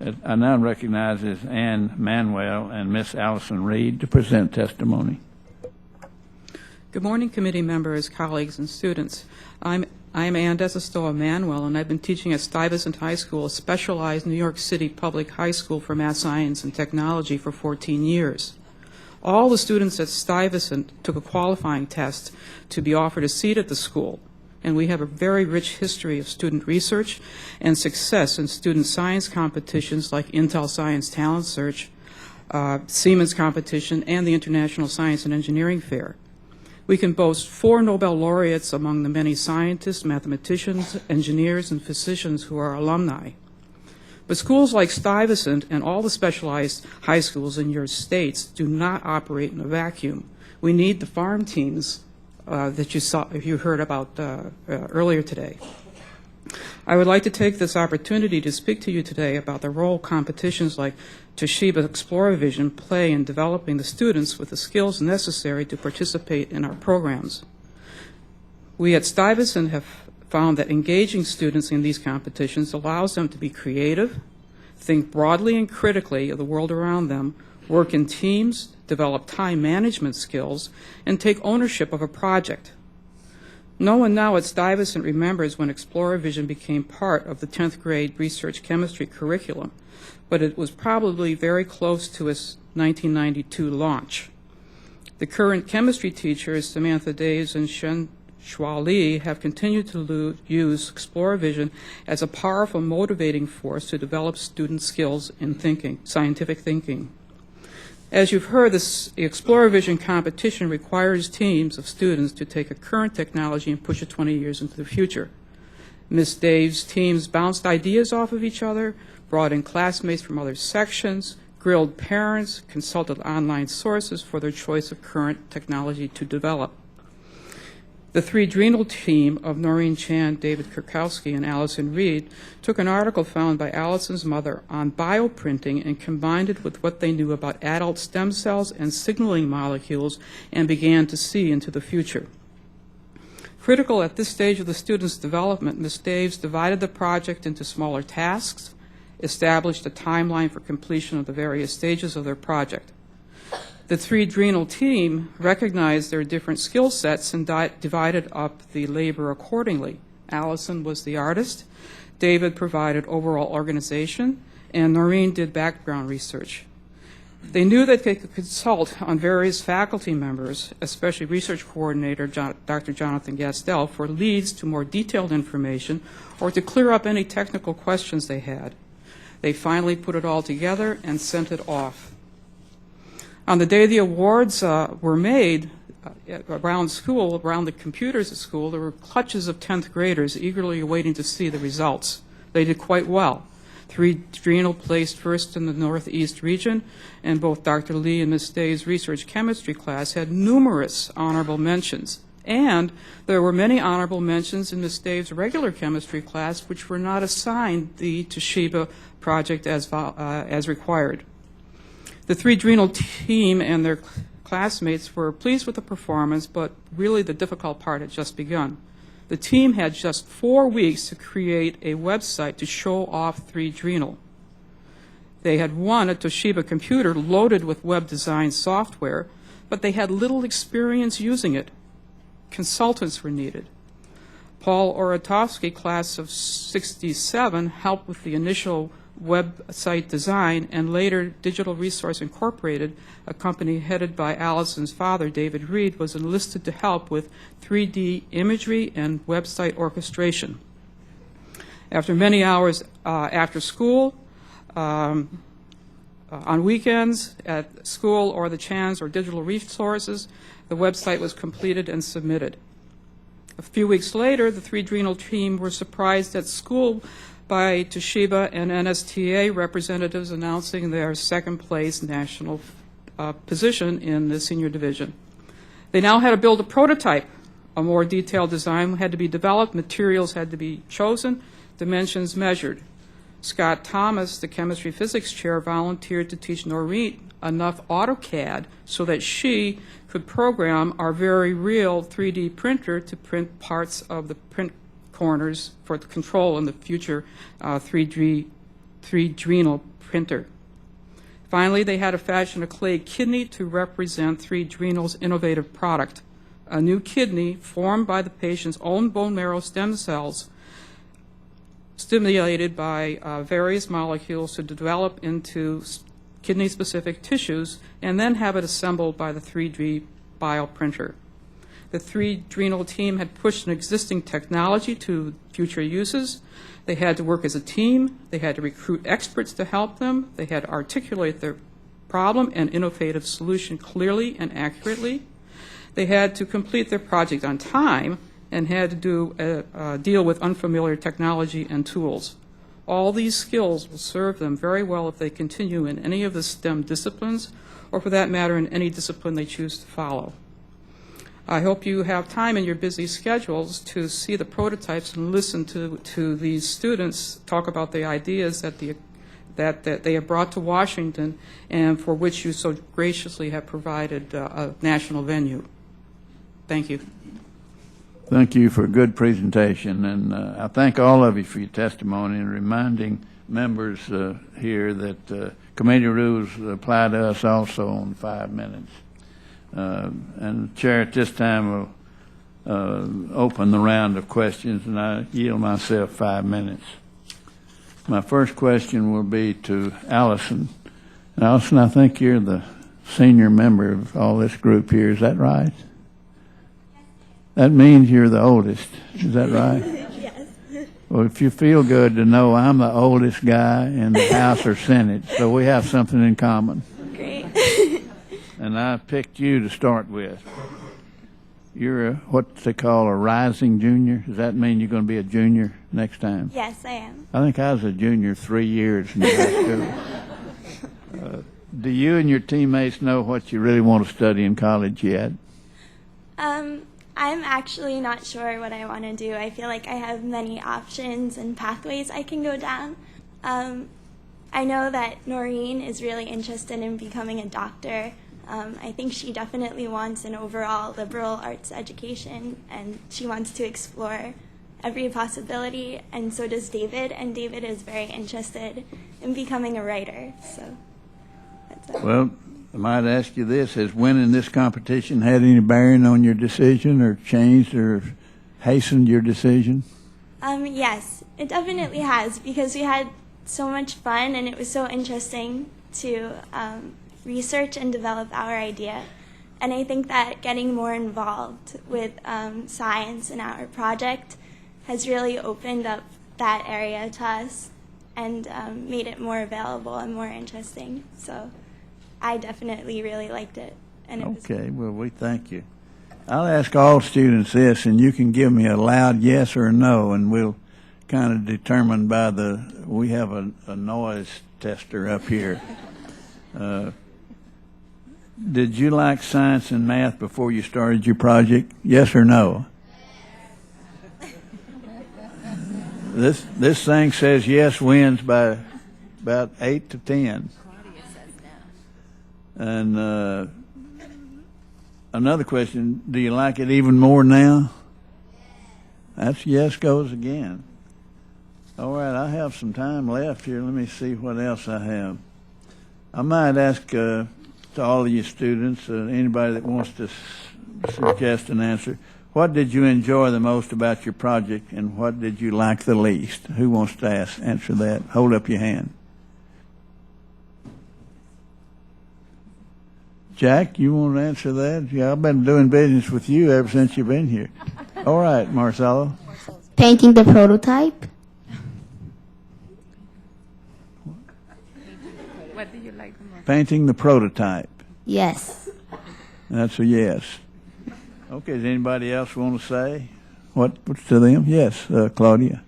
it. I now recognize Ann Manuel and Miss Allison Reed to present testimony. Good morning, committee members, colleagues, and students. I'm Ann Desistoa Manuel, and I've been teaching at Stuyvesant High School, a specialized New York City public high school for math, science, and technology for 14 years. All the students at Stuyvesant took a qualifying test to be offered a seat at the school, and we have a very rich history of student research and success in student science competitions like Intel Science Talent Search, Siemens competition, and the International Science and Engineering Fair. We can boast 4 Nobel laureates among the many scientists, mathematicians, engineers, and physicians who are alumni. But schools like Stuyvesant and all the specialized high schools in your states do not operate in a vacuum. We need the farm teams that you heard about earlier today. I would like to take this opportunity to speak to you today about the role competitions like Toshiba Explorer Vision play in developing the students with the skills necessary to participate in our programs. We at Stuyvesant have found that engaging students in these competitions allows them to be creative, think broadly and critically of the world around them, work in teams, develop time management skills, and take ownership of a project. No one now at Stuyvesant remembers when Explorer Vision became part of the 10th grade research chemistry curriculum, but it was probably very close to its 1992 launch. The current chemistry teachers, Samantha Daves and Shen Shua Lee, have continued to use Exploravision as a powerful motivating force to develop student skills in thinking, scientific thinking. As you've heard, this Exploravision competition requires teams of students to take a current technology and push it 20 years into the future. Ms. Dave's teams bounced ideas off of each other, brought in classmates from other sections, grilled parents, consulted online sources for their choice of current technology to develop. The 3Drenal team of Noreen Chan, David Kurkowski, and Allison Reed took an article found by Allison's mother on bioprinting and combined it with what they knew about adult stem cells and signaling molecules and began to see into the future. Critical at this stage of the student's development, Ms. Daves divided the project into smaller tasks, established a timeline for completion of the various stages of their project. The 3Drenal team recognized their different skill sets and divided up the labor accordingly. Allison was the artist, David provided overall organization, and Noreen did background research. They knew that they could consult on various faculty members, especially research coordinator Dr. Jonathan Gastel, for leads to more detailed information or to clear up any technical questions they had. They finally put it all together and sent it off. On the day the awards were made, around school, around the computers at school, there were clutches of 10th graders eagerly waiting to see the results. They did quite well. 3Drenal placed first in the Northeast region, and both Dr. Lee and Ms. Day's research chemistry class had numerous honorable mentions. And there were many honorable mentions in Ms. Dave's regular chemistry class, which were not assigned the Toshiba project as required. The 3Drenal team and their classmates were pleased with the performance, but really the difficult part had just begun. The team had just 4 weeks to create a website to show off 3Drenal. They had won a Toshiba computer loaded with web design software, but they had little experience using it. Consultants were needed. Paul Oratovsky, class of 67, helped with the initial website design, and later Digital Resource Incorporated, a company headed by Allison's father, David Reed, was enlisted to help with 3D imagery and website orchestration. After many hours after school, on weekends, at school or the Chans or Digital Resources, the website was completed and submitted. A few weeks later, the 3Drenal team were surprised at school by Toshiba and NSTA representatives announcing their second-place national position in the senior division. They now had to build a prototype. A more detailed design had to be developed, materials had to be chosen, dimensions measured. Scott Thomas, the chemistry physics chair, volunteered to teach Noreen enough AutoCAD so that she could program our very real 3D printer to print parts of the print corners for the control in the future 3Drenal printer. Finally, they had to fashion a clay kidney to represent 3Drenal's innovative product, a new kidney formed by the patient's own bone marrow stem cells, stimulated by various molecules to develop into kidney-specific tissues, and then have it assembled by the 3D bioprinter. The 3Drenal team had pushed an existing technology to future uses. They had to work as a team. They had to recruit experts to help them. They had to articulate their problem and innovative solution clearly and accurately. They had to complete their project on time and had to deal with unfamiliar technology and tools. All these skills will serve them very well if they continue in any of the STEM disciplines, or for that matter, in any discipline they choose to follow. I hope you have time in your busy schedules to see the prototypes and listen to these students talk about the ideas that they have brought to Washington and for which you so graciously have provided a national venue. Thank you. Thank you for a good presentation, and I thank all of you for your testimony and reminding members here that committee rules apply to us also on 5 minutes. And the chair at this time will open the round of questions, and I yield myself 5 minutes. My first question will be to Allison. Allison, I think you're the senior member of all this group here. Is that right? That means you're the oldest. Is that right? Yes. Well, if you feel good to know I'm the oldest guy in the House or Senate, so we have something in common. Great. And I picked you to start with. You're what they call a rising junior. Does that mean you're going to be a junior next time? Yes, I am. I think I was a junior 3 years in high school. Do you and your teammates know what you really want to study in college yet? I'm actually not sure what I want to do. I feel like I have many options and pathways I can go down. I know that Noreen is really interested in becoming a doctor. I think she definitely wants an overall liberal arts education, and she wants to explore every possibility, and so does David, and David is very interested in becoming a writer. So that's it. Well, I might ask you this. Has winning this competition had any bearing on your decision or changed or hastened your decision? Yes, it definitely has, because we had so much fun, and it was so interesting to research and develop our idea. And I think that getting more involved with science in our project has really opened up that area to us and made it more available and more interesting. So I definitely really liked it. And it was Okay, well, we thank you. I'll ask all students this, and you can give me a loud yes or a no, and we'll kind of determine by we have a noise tester up here. Did you like science and math before you started your project? Yes or no? This thing says yes wins by about 8 to 10. And another question, do you like it even more now? That's yes goes again. All right, I have some time left here. Let me see what else I have. I might ask to all of you students, anybody that wants to suggest an answer, what did you enjoy the most about your project, and what did you like the least? Who wants to answer that? Hold up your hand. Jack, you want to answer that? Yeah, I've been doing business with you ever since you've been here. All right, Marcelo. Painting the prototype. What do you like the most? Painting the prototype. Yes. That's a yes. Okay, does anybody else want to say what's to them? Yes, Claudia.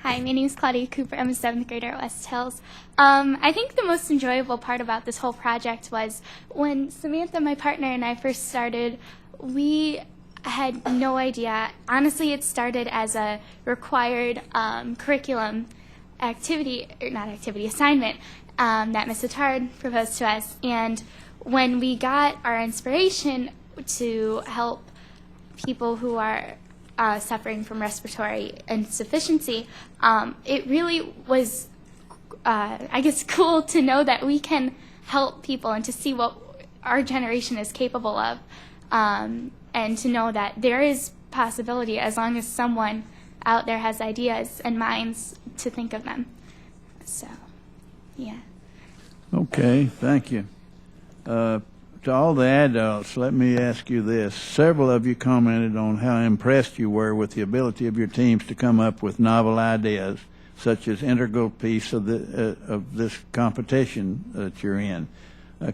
Hi, my name is Claudia Cooper. I'm a 7th grader at West Hills. I think the most enjoyable part about this whole project was when Samantha, my partner, and I first started, we had no idea. Honestly, it started as a required curriculum assignment that Ms. Attard proposed to us. And when we got our inspiration to help people who are suffering from respiratory insufficiency, it really was, I guess, cool to know that we can help people and to see what our generation is capable of, and to know that there is possibility as long as someone out there has ideas and minds to think of them. So, yeah. Okay, thank you. To all the adults, let me ask you this. Several of you commented on how impressed you were with the ability of your teams to come up with novel ideas, such as integral piece of this competition that you're in.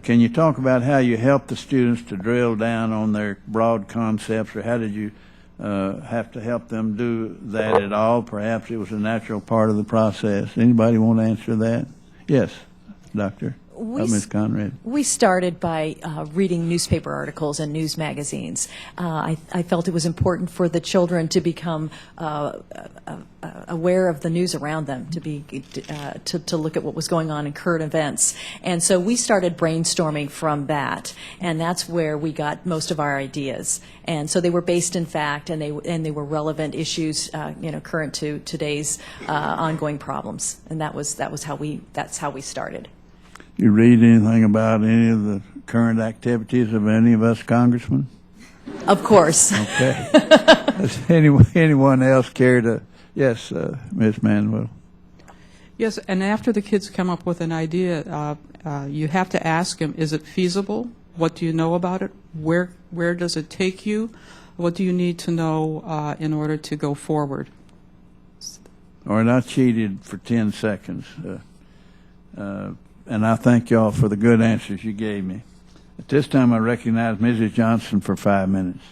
Can you talk about how you helped the students to drill down on their broad concepts, or how did you have to help them do that at all? Perhaps it was a natural part of the process. Anybody want to answer that? Yes, Doctor. Ms. Conrad. We started by reading newspaper articles and news magazines. I felt it was important for the children to become aware of the news around them, to look at what was going on in current events. And so we started brainstorming from that, and that's where we got most of our ideas. And so they were based in fact, and they were relevant issues, current to today's ongoing problems. And that's how we started. You read anything about any of the current activities of any of us congressmen? Of course. Okay. Does anyone else care to? Yes, Ms. Manuel. Yes, and after the kids come up with an idea, you have to ask them, is it feasible? What do you know about it? Where does it take you? What do you need to know in order to go forward? Or not cheated for 10 seconds. And I thank y'all for the good answers you gave me. At this time, I recognize Mrs. Johnson for 5 minutes.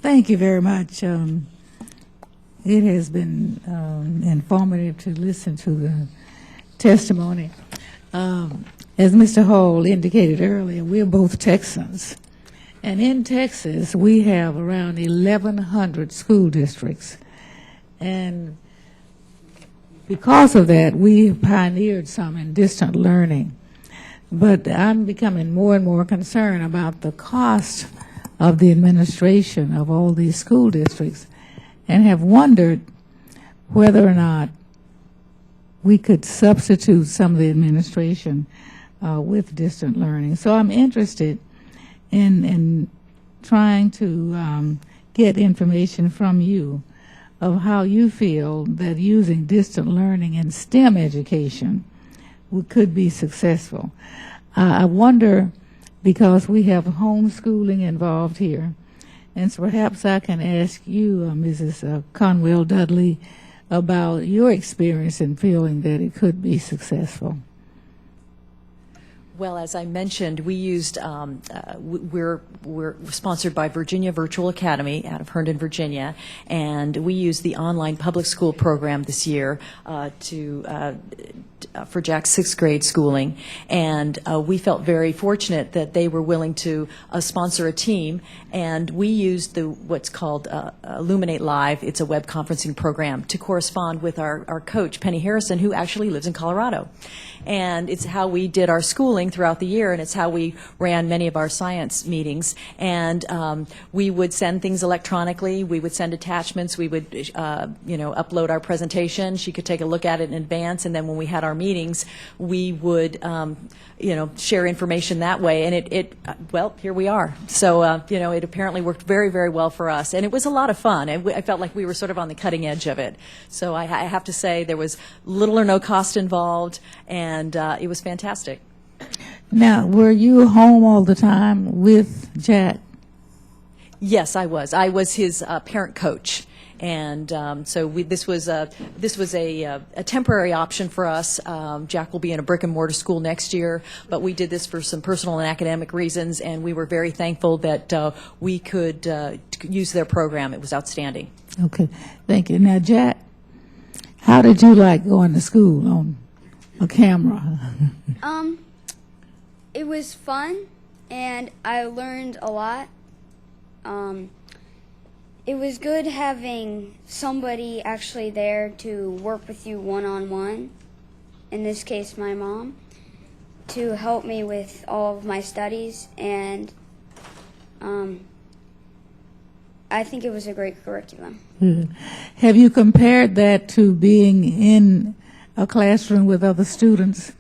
Thank you very much. It has been informative to listen to the testimony. As Mr. Hall indicated earlier, we're both Texans. And in Texas, we have around 1,100 school districts. And because of that, we pioneered some in distant learning. But I'm becoming more and more concerned about the cost of the administration of all these school districts, and have wondered whether or not we could substitute some of the administration with distant learning. So I'm interested in trying to get information from you of how you feel that using distant learning in STEM education could be successful. I wonder, because we have homeschooling involved here, and so perhaps I can ask you, Mrs. Conwell-Dudley, about your experience in feeling that it could be successful. Well, as I mentioned, we used, we're sponsored by Virginia Virtual Academy out of Herndon, Virginia, and we used the online public school program this year for Jack's 6th grade schooling, and we felt very fortunate that they were willing to sponsor a team, and we used what's called Illuminate Live. It's a web conferencing program to correspond with our coach, Penny Harrison, who actually lives in Colorado. And it's how we did our schooling throughout the year, and it's how we ran many of our science meetings. And we would send things electronically. We would send attachments. We would, upload our presentation. She could take a look at it in advance, and then when we had our meetings, we would, share information that way. And well, here we are. So, it apparently worked very, very well for us, and it was a lot of fun. I felt like we were sort of on the cutting edge of it. So I have to say there was little or no cost involved, and it was fantastic. Now, were you home all the time with Jack? Yes, I was. I was his parent coach, and so this was a temporary option for us. Jack will be in a brick and mortar school next year, but we did this for some personal and academic reasons, and we were very thankful that we could use their program. It was outstanding. Okay, thank you. Now, Jack, how did you like going to school on a camera? It was fun, and I learned a lot. It was good having somebody actually there to work with you one-on-one, in this case my mom, to help me with all of my studies, and I think it was a great curriculum. Have you compared that to being in a classroom with other students?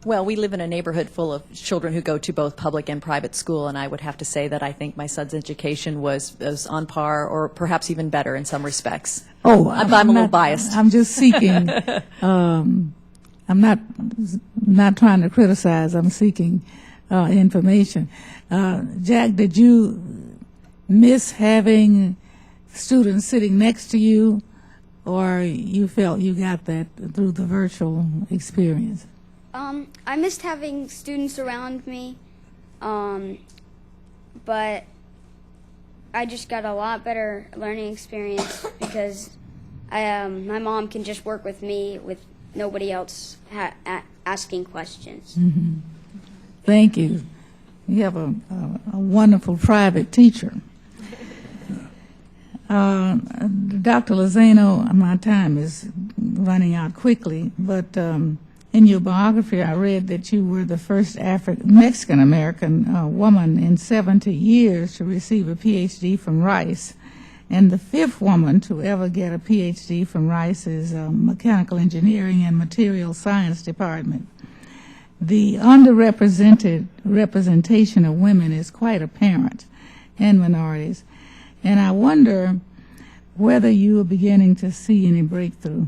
Well, we live in a neighborhood full of children who go to both public and private school, and I would have to say that I think my son's education was on par or perhaps even better in some respects. Oh, I'm a little biased. I'm just seeking, I'm not trying to criticize, I'm seeking information. Jack, did you miss having students sitting next to you, or you felt you got that through the virtual experience? I missed having students around me, but I just got a lot better learning experience because my mom can just work with me with nobody else asking questions. Mm-hmm. Thank you. You have a wonderful private teacher. Dr. Lozano, my time is running out quickly, but in your biography, I read that you were the first Mexican-American woman in 70 years to receive a Ph.D. from Rice, and the 5th woman to ever get a Ph.D. from Rice's Mechanical Engineering and Material Science Department. The underrepresented representation of women is quite apparent, and minorities, and I wonder whether you are beginning to see any breakthrough,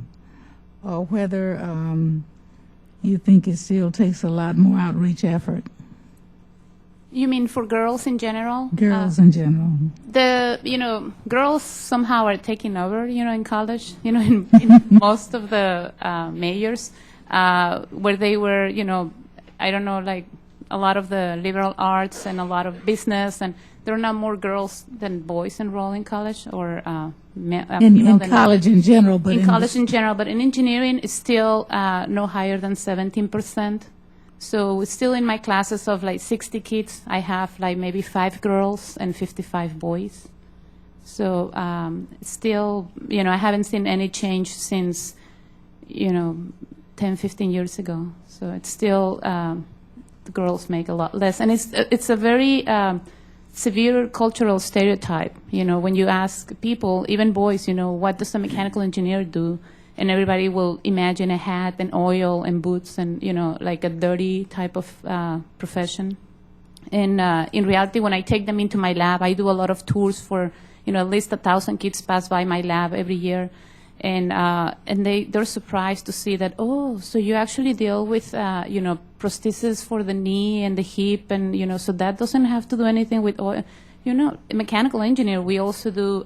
or whether you think it still takes a lot more outreach effort? You mean for girls in general? Girls in general. Girls somehow are taking over, in college, in most of the majors, where they were, I don't know, like a lot of the liberal arts and a lot of business, and there are now more girls than boys enroll in college, or in college in general, but in college in general, but in engineering, it's still no higher than 17%. So still in my classes of like 60 kids, I have like maybe 5 girls and 55 boys. So still, I haven't seen any change since, 10, 15 years ago. So it's still, the girls make a lot less. And it's a very severe cultural stereotype. When you ask people, even boys, what does a mechanical engineer do? And everybody will imagine a hat and oil and boots and, like a dirty type of profession. And in reality, when I take them into my lab, I do a lot of tours for, at least 1,000 kids pass by my lab every year. And they're surprised to see that, so you actually deal with, prosthesis for the knee and the hip. And, so that doesn't have to do anything with oil. A mechanical engineer, we also do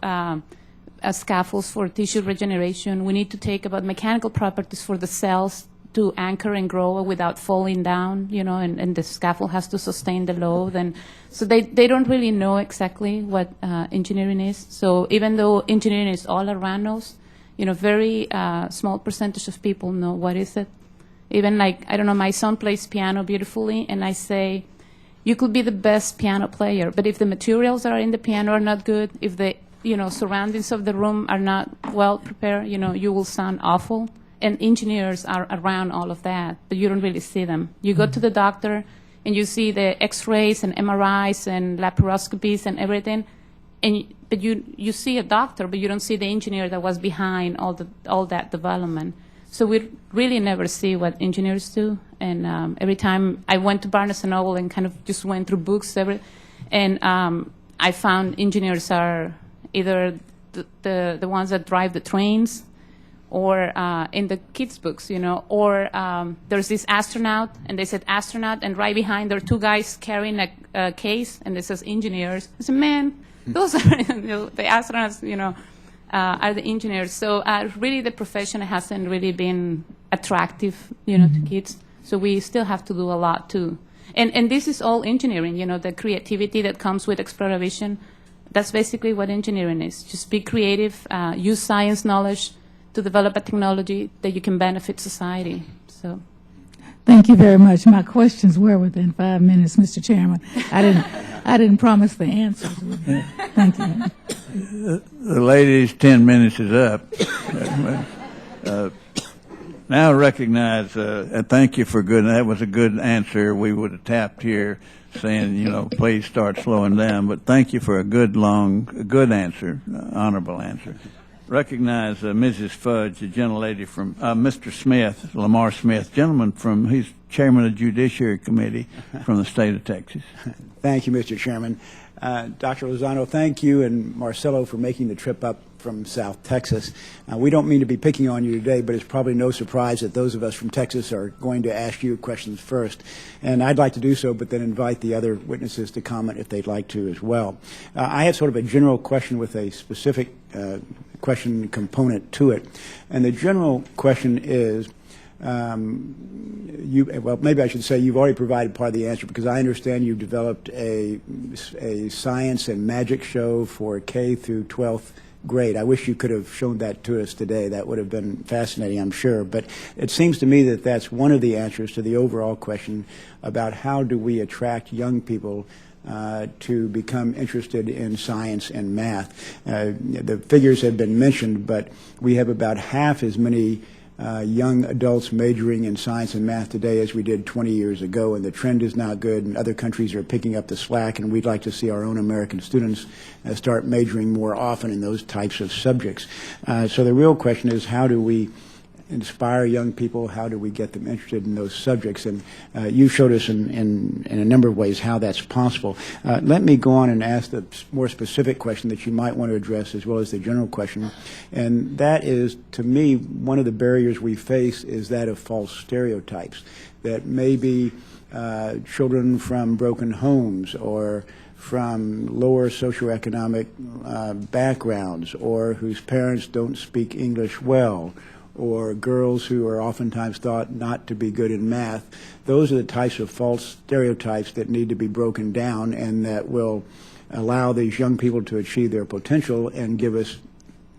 scaffolds for tissue regeneration. We need to take about mechanical properties for the cells to anchor and grow without falling down, and the scaffold has to sustain the load. And so they don't really know exactly what engineering is. So even though engineering is all around us, very small percentage of people know what is it. Even like, I don't know, my son plays piano beautifully, and I say, you could be the best piano player, but if the materials that are in the piano are not good, if the surroundings of the room are not well prepared, you will sound awful. And engineers are around all of that, but you don't really see them. You go to the doctor, and you see the X-rays and MRIs and laparoscopies and everything, but you see a doctor, but you don't see the engineer that was behind all that development. So we really never see what engineers do. And every time I went to Barnes & Noble and kind of just went through books, and I found engineers are either the ones that drive the trains, or in the kids' books, or there's this astronaut, and they said astronaut, and right behind there are 2 guys carrying a case, and it says engineers. I said, man, those are the astronauts, are the engineers. So really the profession hasn't really been attractive, to kids. So we still have to do a lot too. And this is all engineering, the creativity that comes with exploration. That's basically what engineering is. Just be creative, use science knowledge to develop a technology that you can benefit society. So, thank you very much. My questions were within 5 minutes, Mr. Chairman. I didn't promise the answers. Thank you. The lady's 10 minutes is up. Now recognize, thank you for that was a good answer. We would have tapped here saying, please start slowing down, but thank you for a good answer, honorable answer. Recognize Mrs. Fudge, the gentlelady from, Mr. Smith, Lamar Smith, gentleman he's chairman of the Judiciary Committee from the state of Texas. Thank you, Mr. Chairman. Dr. Lozano, thank you and Marcelo for making the trip up from South Texas. We don't mean to be picking on you today, but it's probably no surprise that those of us from Texas are going to ask you questions first. And I'd like to do so, but then invite the other witnesses to comment if they'd like to as well. I have sort of a general question with a specific question component to it. And the general question is, well, maybe I should say you've already provided part of the answer, because I understand you've developed a science and magic show for K through 12th grade. I wish you could have shown that to us today. That would have been fascinating, I'm sure. But it seems to me that that's one of the answers to the overall question about how do we attract young people to become interested in science and math. The figures have been mentioned, but we have about half as many young adults majoring in science and math today as we did 20 years ago, and the trend is not good, and other countries are picking up the slack, and we'd like to see our own American students start majoring more often in those types of subjects. So the real question is, how do we inspire young people? How do we get them interested in those subjects? And you showed us in a number of ways how that's possible. Let me go on and ask the more specific question that you might want to address as well as the general question. And that is, to me, one of the barriers we face is that of false stereotypes, that maybe children from broken homes or from lower socioeconomic backgrounds, or whose parents don't speak English well, or girls who are oftentimes thought not to be good in math. Those are the types of false stereotypes that need to be broken down and that will allow these young people to achieve their potential and give us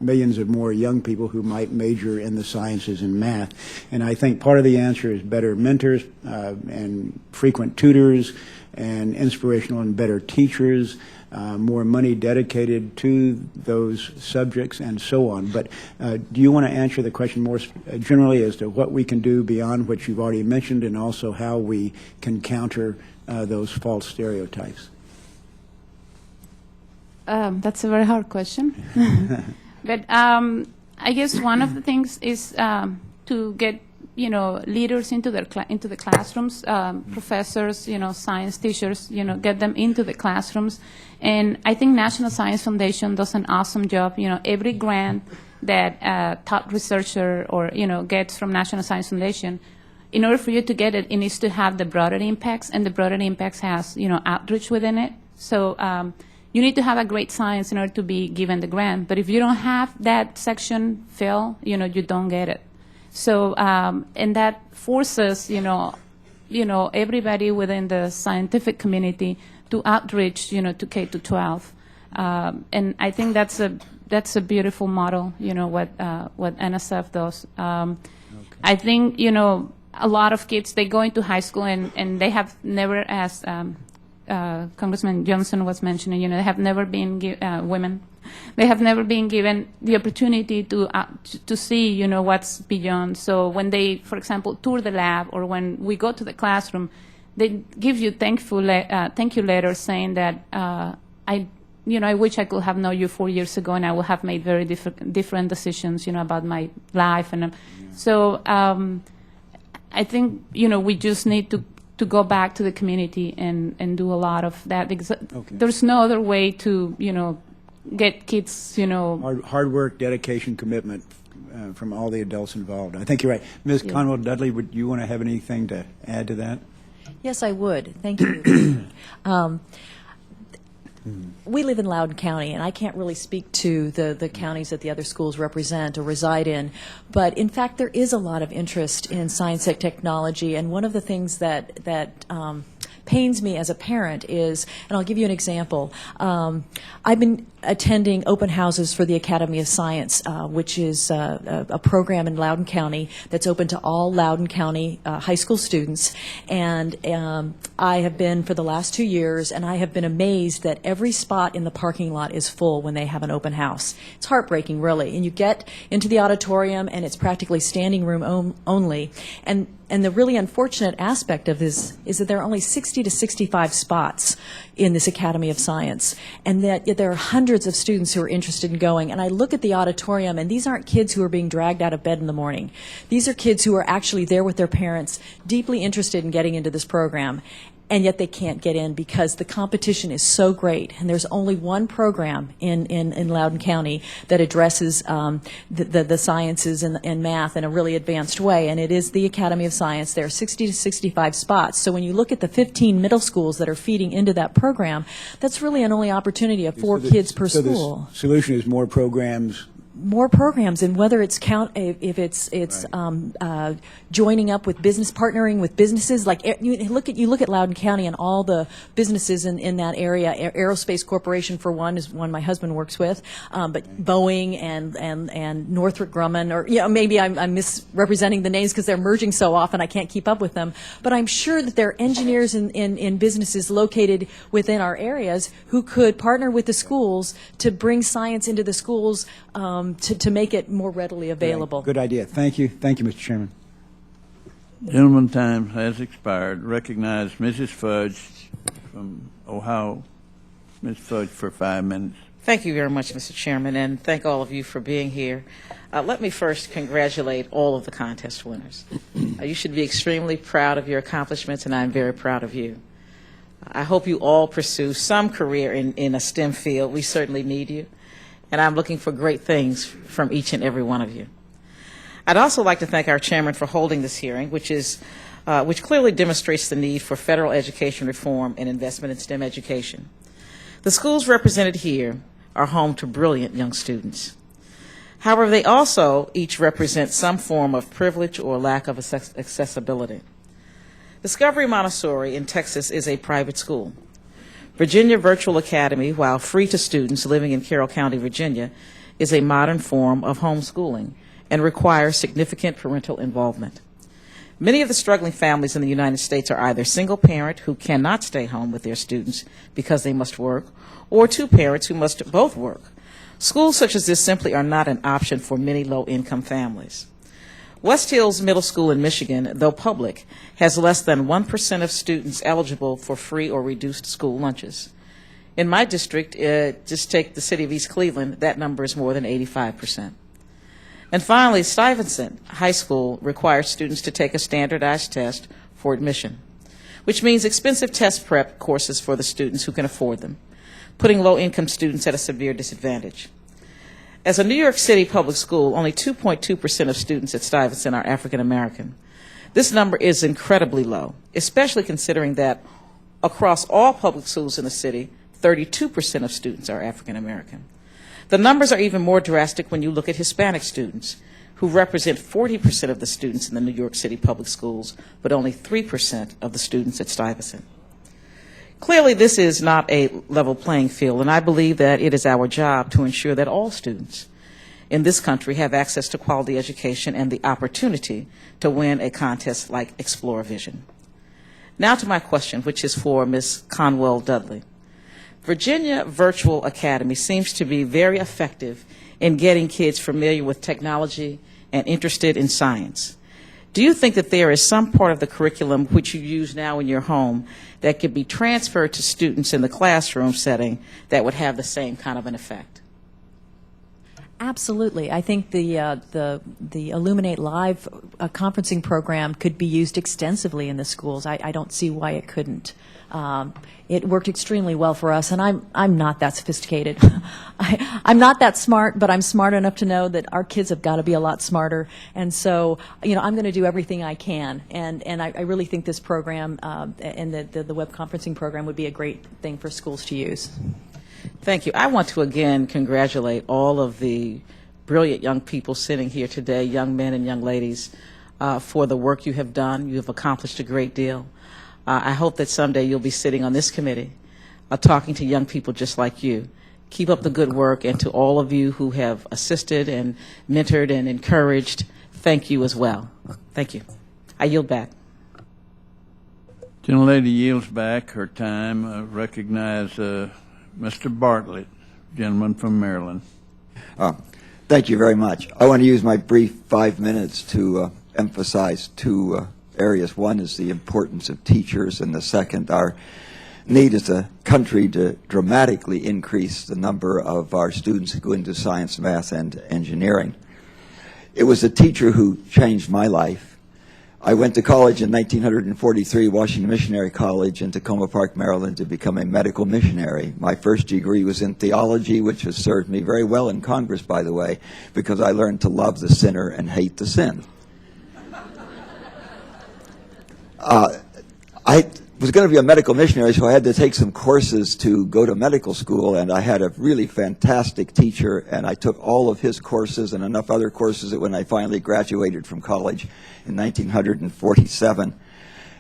millions of more young people who might major in the sciences and math. And I think part of the answer is better mentors and frequent tutors and inspirational and better teachers, more money dedicated to those subjects, and so on. But do you want to answer the question more generally as to what we can do beyond what you've already mentioned, and also how we can counter those false stereotypes? That's a very hard question. But I guess one of the things is to get leaders into the classrooms, professors, science teachers, get them into the classrooms. And I think National Science Foundation does an awesome job. Every grant that top researcher or gets from National Science Foundation, in order for you to get it, it needs to have the broader impacts, and the broader impacts has outreach within it. So you need to have a great science in order to be given the grant. But if you don't have that section filled, you don't get it. So, and that forces, everybody within the scientific community to outreach, to K to 12. And I think that's a beautiful model, what NSF does. I think, a lot of kids, they go into high school and they have never, as Congressman Johnson was mentioning, they have never been women. They have never been given the opportunity to see, what's beyond. So when they, for example, tour the lab, or when we go to the classroom, they give you thank you letters saying that I wish I could have known you 4 years ago, and I would have made very different decisions, about my life. And so I think, we just need to go back to the community and do a lot of that. There's no other way to, get kids, Hard work, dedication, commitment from all the adults involved. I think you're right. Ms. Conwell-Dudley, would you want to have anything to add to that? Yes, I would. Thank you. We live in Loudoun County, and I can't really speak to the counties that the other schools represent or reside in, but in fact there is a lot of interest in science and technology, and one of the things that pains me as a parent is, and I'll give you an example, I've been attending open houses for the Academy of Science, which is a program in Loudoun County that's open to all Loudoun County high school students. And I have been for the last 2 years, and I have been amazed that every spot in the parking lot is full when they have an open house. It's heartbreaking, really. And you get into the auditorium, and it's practically standing room only. And the really unfortunate aspect of this is that there are only 60 to 65 spots in this Academy of Science, and that yet there are hundreds of students who are interested in going. And I look at the auditorium, and these aren't kids who are being dragged out of bed in the morning. These are kids who are actually there with their parents, deeply interested in getting into this program. And yet they can't get in because the competition is so great. And there's only one program in Loudoun County that addresses the sciences and math in a really advanced way, and it is the Academy of Science. There are 60 to 65 spots. So when you look at the 15 middle schools that are feeding into that program, that's really an only opportunity of 4 kids per school. The solution is more programs. More programs, and whether it's if it's joining up with business, partnering with businesses, like you look at Loudoun County and all the businesses in that area. Aerospace Corporation, for one, is one my husband works with, but Boeing and Northrop Grumman, or maybe I'm misrepresenting the names because they're merging so often I can't keep up with them. But I'm sure that there are engineers in businesses located within our areas who could partner with the schools to bring science into the schools. To make it more readily available. Good idea. Thank you. Thank you, Mr. Chairman. Gentleman, time has expired. Recognize Mrs. Fudge from Ohio. Ms. Fudge for 5 minutes. Thank you very much, Mr. Chairman, and thank all of you for being here. Let me first congratulate all of the contest winners. You should be extremely proud of your accomplishments, and I'm very proud of you. I hope you all pursue some career in a STEM field. We certainly need you, and I'm looking for great things from each and every one of you. I'd also like to thank our chairman for holding this hearing, which clearly demonstrates the need for federal education reform and investment in STEM education. The schools represented here are home to brilliant young students. However, they also each represent some form of privilege or lack of accessibility. Discovery Montessori in Texas is a private school. Virginia Virtual Academy, while free to students living in Carroll County, Virginia, is a modern form of homeschooling and requires significant parental involvement. Many of the struggling families in the United States are either single parent who cannot stay home with their students because they must work, or two parents who must both work. Schools such as this simply are not an option for many low-income families. West Hills Middle School in Michigan, though public, has less than 1% of students eligible for free or reduced school lunches. In my district, just take the city of East Cleveland, that number is more than 85%. And finally, Stuyvesant High School requires students to take a standardized test for admission, which means expensive test prep courses for the students who can afford them, putting low-income students at a severe disadvantage. As a New York City public school, only 2.2% of students at Stuyvesant are African American. This number is incredibly low, especially considering that across all public schools in the city, 32% of students are African American. The numbers are even more drastic when you look at Hispanic students, who represent 40% of the students in the New York City public schools, but only 3% of the students at Stuyvesant. Clearly, this is not a level playing field, and I believe that it is our job to ensure that all students in this country have access to quality education and the opportunity to win a contest like Explore Vision. Now to my question, which is for Ms. Conwell-Dudley. Virginia Virtual Academy seems to be very effective in getting kids familiar with technology and interested in science. Do you think that there is some part of the curriculum which you use now in your home that could be transferred to students in the classroom setting that would have the same kind of an effect? Absolutely. I think the Illuminate Live conferencing program could be used extensively in the schools. I don't see why it couldn't. It worked extremely well for us, and I'm not that sophisticated. I'm not that smart, but I'm smart enough to know that our kids have got to be a lot smarter. And so, I'm going to do everything I can. And I really think this program and the web conferencing program would be a great thing for schools to use. Thank you. I want to again congratulate all of the brilliant young people sitting here today, young men and young ladies, for the work you have done. You have accomplished a great deal. I hope that someday you'll be sitting on this committee talking to young people just like you. Keep up the good work, and to all of you who have assisted and mentored and encouraged, thank you as well. Thank you. I yield back. Gentlelady yields back her time. Recognize Mr. Bartlett, gentleman from Maryland. Thank you very much. I want to use my brief 5 minutes to emphasize two areas. One is the importance of teachers, and the second, our need as a country to dramatically increase the number of our students who go into science, math, and engineering. It was a teacher who changed my life. I went to college in 1943, Washington Missionary College in Tacoma Park, Maryland, to become a medical missionary. My first degree was in theology, which has served me very well in Congress, by the way, because I learned to love the sinner and hate the sin. I was going to be a medical missionary, so I had to take some courses to go to medical school, and I had a really fantastic teacher, and I took all of his courses and enough other courses that when I finally graduated from college in 1947,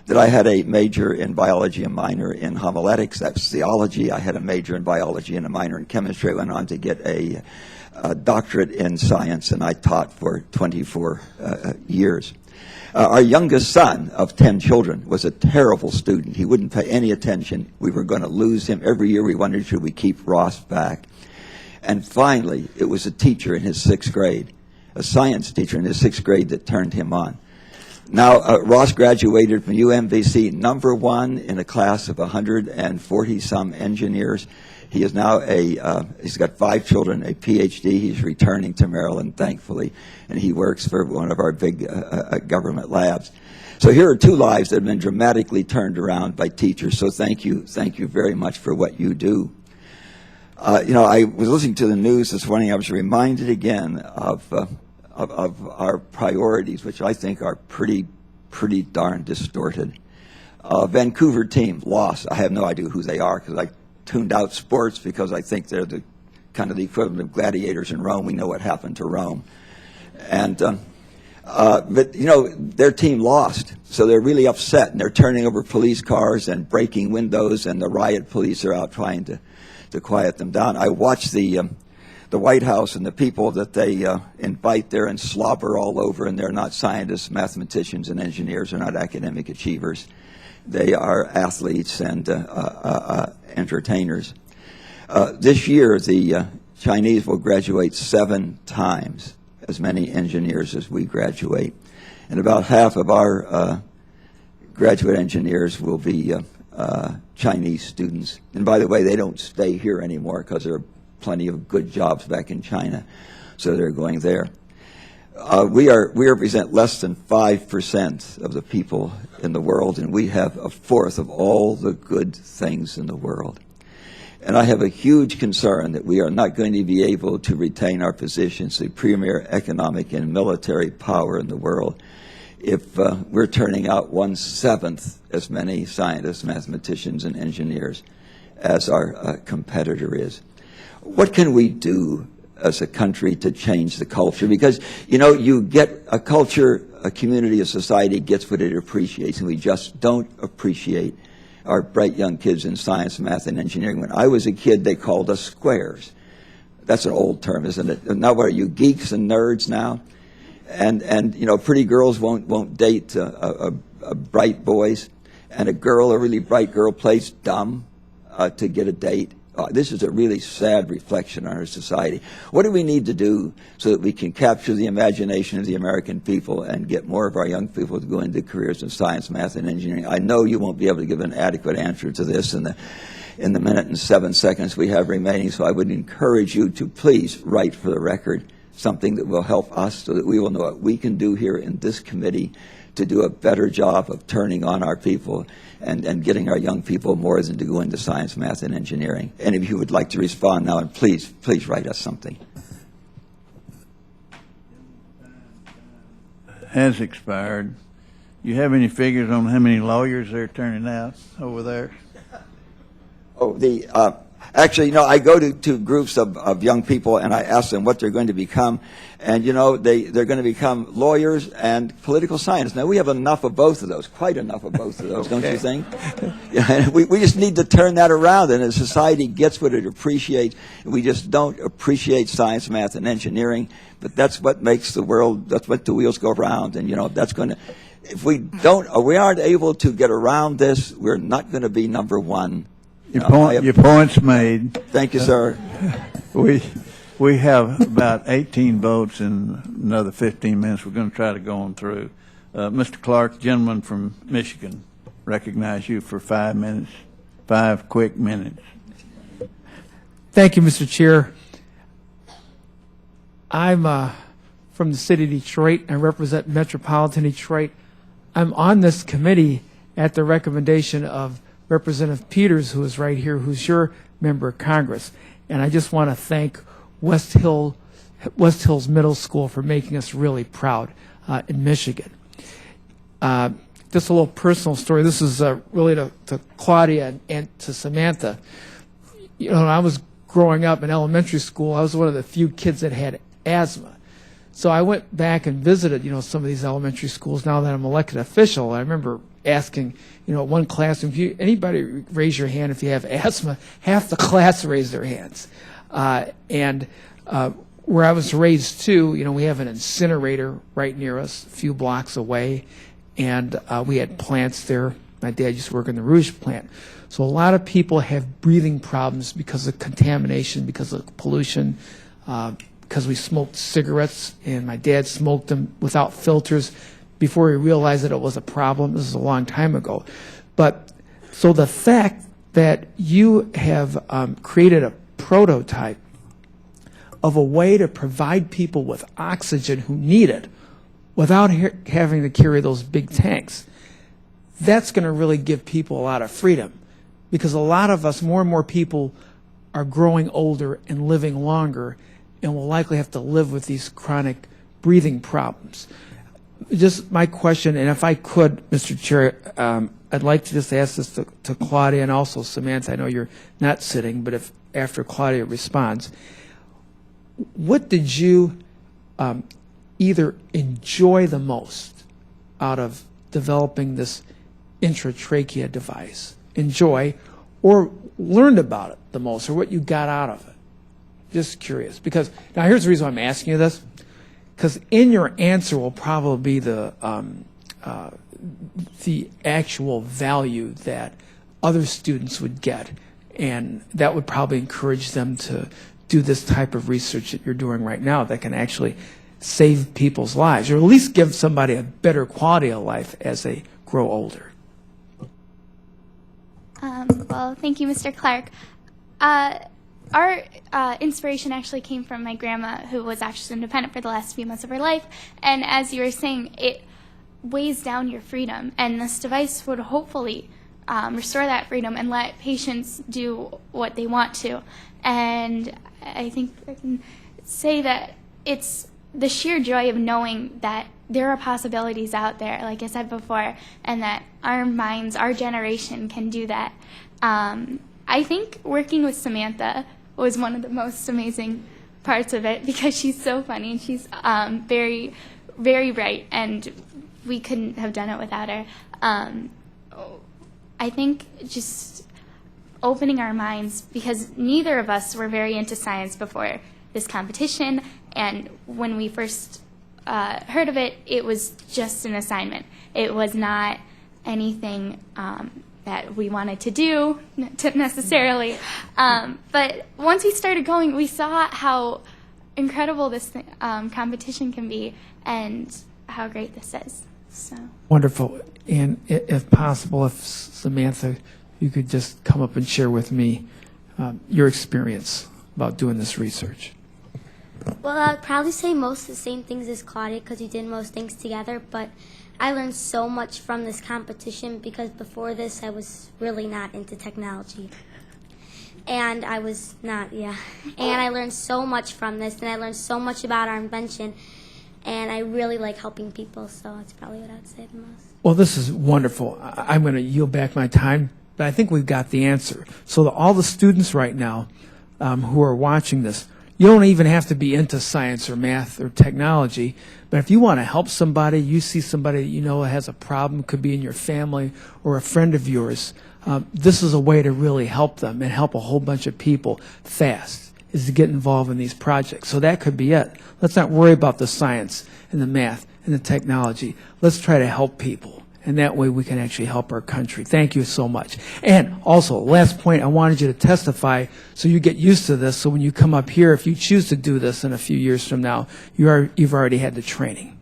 that I had a major in biology, a minor in homiletics. That's theology. I had a major in biology and a minor in chemistry. I went on to get a doctorate in science, and I taught for 24 years. Our youngest son of 10 children was a terrible student. He wouldn't pay any attention. We were going to lose him. Every year we wondered, should we keep Ross back? And finally, it was a teacher in his 6th grade, a science teacher in his 6th grade, that turned him on. Now, Ross graduated from UMBC #1 in a class of 140-some engineers. He is now he's got 5 children, a PhD. He's returning to Maryland, thankfully, and he works for one of our big government labs. So here are 2 lives that have been dramatically turned around by teachers. So thank you very much for what you do. I was listening to the news this morning. I was reminded again of our priorities, which I think are pretty darn distorted. Vancouver team lost. I have no idea who they are because I tuned out sports because I think they're the kind of the equivalent of gladiators in Rome. We know what happened to Rome, and but their team lost, so they're really upset and they're turning over police cars and breaking windows, and the riot police are out trying to quiet them down. I watched the White House and the people that they invite there and slobber all over, and they're not scientists, mathematicians, and engineers. They're not academic achievers. They are athletes and entertainers. This year, the Chinese will graduate 7 times as many engineers as we graduate. And about half of our graduate engineers will be Chinese students. And by the way, they don't stay here anymore because there are plenty of good jobs back in China, so they're going there. We represent less than 5% of the people in the world, and we have 1/4 of all the good things in the world. And I have a huge concern that we are not going to be able to retain our positions, the premier economic and military power in the world, if we're turning out 1/7 as many scientists, mathematicians, and engineers as our competitor is. What can we do as a country to change the culture? Because, you get a culture, a community, a society gets what it appreciates, and we just don't appreciate our bright young kids in science, math, and engineering. When I was a kid, they called us squares. That's an old term, isn't it? Now, what are you, geeks and nerds now? And pretty girls won't date bright boys, and a really bright girl plays dumb to get a date. This is a really sad reflection on our society. What do we need to do so that we can capture the imagination of the American people and get more of our young people to go into careers in science, math, and engineering? I know you won't be able to give an adequate answer to this in the minute and 7 seconds we have remaining, so I would encourage you to please write for the record something that will help us so that we will know what we can do here in this committee to do a better job of turning on our people and getting our young people more than to go into science, math, and engineering. Any of you would like to respond now, and please write us something. Has expired. You have any figures on how many lawyers they're turning out over there? Actually, I go to groups of young people and I ask them what they're going to become. And, they're going to become lawyers and political scientists. Now, we have enough of both of those, quite enough of both of those, don't you think? Yeah, we just need to turn that around, and as society gets what it appreciates. We just don't appreciate science, math, and engineering, but that's what makes the world, that's what the wheels go around. And, that's going to, if we aren't able to get around this, we're not going to be number one. Your point's made. Thank you, sir. We have about 18 votes in another 15 minutes. We're going to try to go on through. Mr. Clark, gentleman from Michigan, recognize you for 5 minutes, 5 quick minutes. Thank you, Mr. Chair. I'm from the city of Detroit. I represent Metropolitan Detroit. I'm on this committee at the recommendation of Representative Peters, who is right here, who's your member of Congress. And I just want to thank West Hills Middle School for making us really proud in Michigan. Just a little personal story. This is really to Claudia and to Samantha. When I was growing up in elementary school, I was one of the few kids that had asthma. So I went back and visited, some of these elementary schools now that I'm elected official. I remember asking, one classroom, anybody raise your hand if you have asthma? Half the class raised their hands. And where I was raised too, we have an incinerator right near us, a few blocks away, and we had plants there. My dad used to work in the Rouge plant. So a lot of people have breathing problems because of contamination, because of pollution, because we smoked cigarettes, and my dad smoked them without filters before he realized that it was a problem. This is a long time ago. But so the fact that you have created a prototype of a way to provide people with oxygen who need it without having to carry those big tanks. That's going to really give people a lot of freedom, because a lot of us, more and more people, are growing older and living longer, and will likely have to live with these chronic breathing problems. Just my question, and if I could, Mr. Chair, I'd like to just ask this to Claudia and also Samantha. I know you're not sitting, but if after Claudia responds, what did you either enjoy the most out of developing this Intra-Trachea device? Enjoy, or learned about it the most, or what you got out of it? Just curious, because now here's the reason why I'm asking you this, because in your answer will probably be the actual value that other students would get, and that would probably encourage them to do this type of research that you're doing right now that can actually save people's lives, or at least give somebody a better quality of life as they grow older. Well, thank you, Mr. Clark. Our inspiration actually came from my grandma, who was actually independent for the last few months of her life. And as you were saying, it weighs down your freedom. And this device would hopefully restore that freedom and let patients do what they want to. And I think I can say that it's the sheer joy of knowing that there are possibilities out there, like I said before, and that our minds, our generation can do that. I think working with Samantha was one of the most amazing parts of it, because she's so funny and she's very, very bright, and we couldn't have done it without her. I think just opening our minds, because neither of us were very into science before this competition, and when we first heard of it, it was just an assignment. It was not anything that we wanted to do necessarily. But once we started going, we saw how incredible this competition can be and how great this is. So Wonderful. And if possible, if Samantha, you could just come up and share with me your experience about doing this research. Well, I'd probably say most of the same things as Claudia, because we did most things together, but I learned so much from this competition, because before this I was really not into technology. And I was not, And I learned so much from this, and I learned so much about our invention, and I really like helping people, so that's probably what I would say the most. Well, this is wonderful. I'm going to yield back my time, but I think we've got the answer. So all the students right now who are watching this, you don't even have to be into science or math or technology, but if you want to help somebody, you see somebody that you know has a problem, could be in your family or a friend of yours, this is a way to really help them and help a whole bunch of people fast, is to get involved in these projects. So that could be it. Let's not worry about the science and the math and the technology. Let's try to help people, and that way we can actually help our country. Thank you so much. And also, last point, I wanted you to testify so you get used to this, so when you come up here, if you choose to do this in a few years from now, you've already had the training.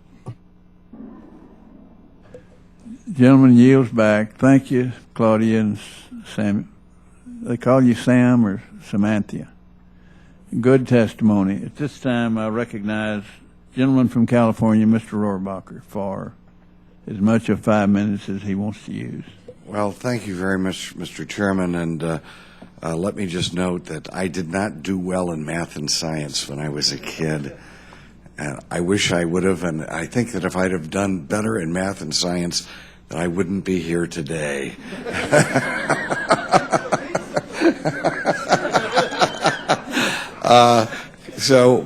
Gentleman yields back. Thank you, Claudia and Sam. They call you Sam or Samantha. Good testimony. At this time, I recognize gentleman from California, Mr. Rohrbacher, for as much of 5 minutes as he wants to use. Well, thank you very much, Mr. Chairman, and let me just note that I did not do well in math and science when I was a kid. And I wish I would have, and I think that if I'd have done better in math and science, that I wouldn't be here today.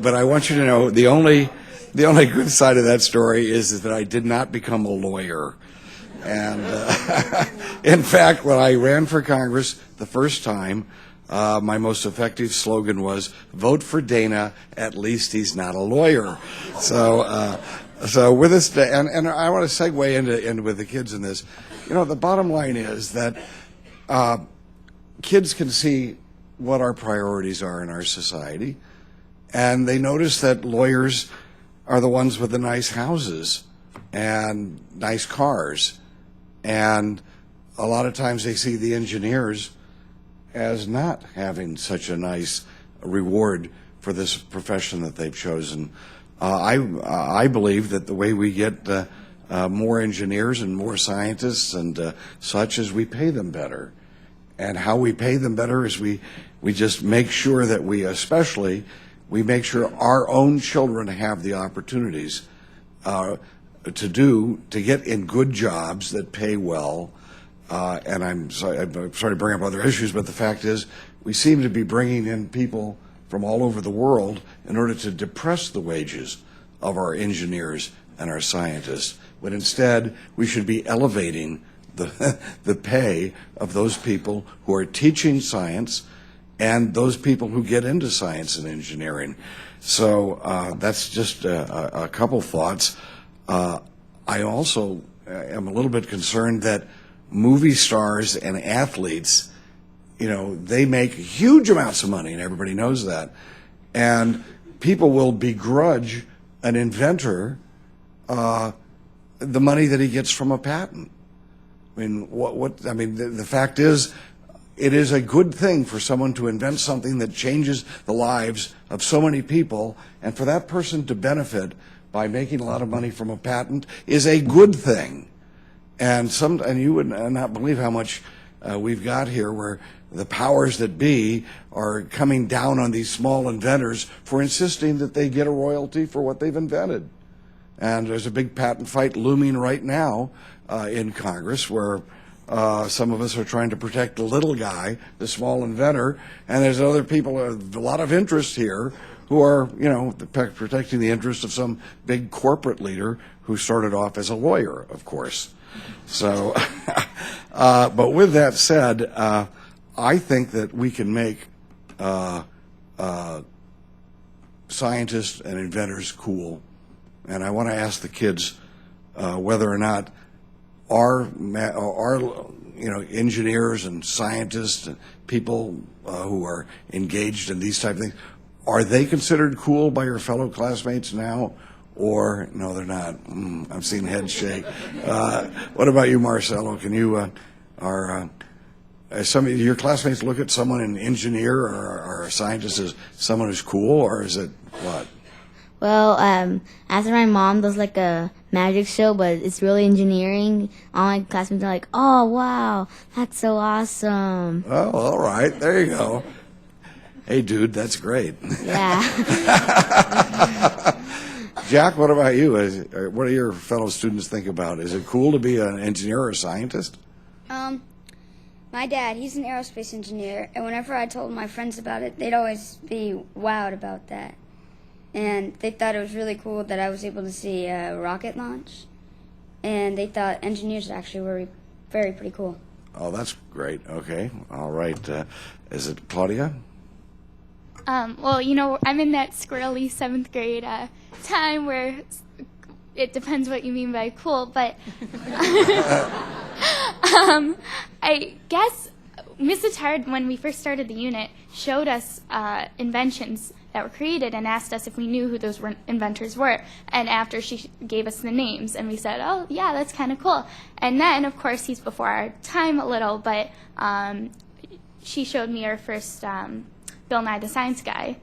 But I want you to know the only good side of that story is that I did not become a lawyer. And in fact, when I ran for Congress the first time, my most effective slogan was, "Vote for Dana, at least he's not a lawyer." So with this, and I want to segue into with the kids in this. You know, the bottom line is that kids can see what our priorities are in our society, and they notice that lawyers are the ones with the nice houses and nice cars. And a lot of times they see the engineers as not having such a nice reward for this profession that they've chosen. I believe that the way we get more engineers and more scientists and such is we pay them better. And how we pay them better is we just make sure that we make sure our own children have the opportunities to get in good jobs that pay well. And I'm sorry to bring up other issues, but the fact is we seem to be bringing in people from all over the world in order to depress the wages of our engineers and our scientists. But instead, we should be elevating the pay of those people who are teaching science and those people who get into science and engineering. So that's just a couple thoughts. I also am a little bit concerned that movie stars and athletes, they make huge amounts of money, and everybody knows that. And people will begrudge an inventor the money that he gets from a patent. I mean, the fact is, it is a good thing for someone to invent something that changes the lives of so many people, and for that person to benefit by making a lot of money from a patent is a good thing. And you would not believe how much we've got here where the powers that be are coming down on these small inventors for insisting that they get a royalty for what they've invented. And there's a big patent fight looming right now in Congress where some of us are trying to protect the little guy, the small inventor, and there's other people, a lot of interest here, who are, protecting the interest of some big corporate leader who started off as a lawyer, of course. So, but with that said, I think that we can make scientists and inventors cool. And I want to ask the kids whether or not our engineers and scientists and people who are engaged in these type of things, are they considered cool by your fellow classmates now? Or no, they're not. I'm seeing heads shake. What about you, Marcelo? Can you, some of your classmates look at someone, an engineer or a scientist, as someone who's cool, or is it what? Well, after my mom does like a magic show, but it's really engineering, all my classmates are like, "Oh, wow, that's so awesome." Oh, all right, there you go. Hey, dude, that's great. Yeah. Jack, what about you? What do your fellow students think about? Is it cool to be an engineer or a scientist? My dad, he's an aerospace engineer, and whenever I told my friends about it, they'd always be wowed about that. And they thought it was really cool that I was able to see a rocket launch, and they thought engineers actually were pretty cool. Oh, that's great. Okay. All right. Is it Claudia? Well, I'm in that squirrely 7th grade time where it depends what you mean by cool, but I guess Ms. Attard, when we first started the unit, showed us inventions that were created and asked us if we knew who those inventors were. And after she gave us the names, and we said, oh, yeah, that's kind of cool. And then, of course, he's before our time a little, but she showed me our first Bill Nye the Science Guy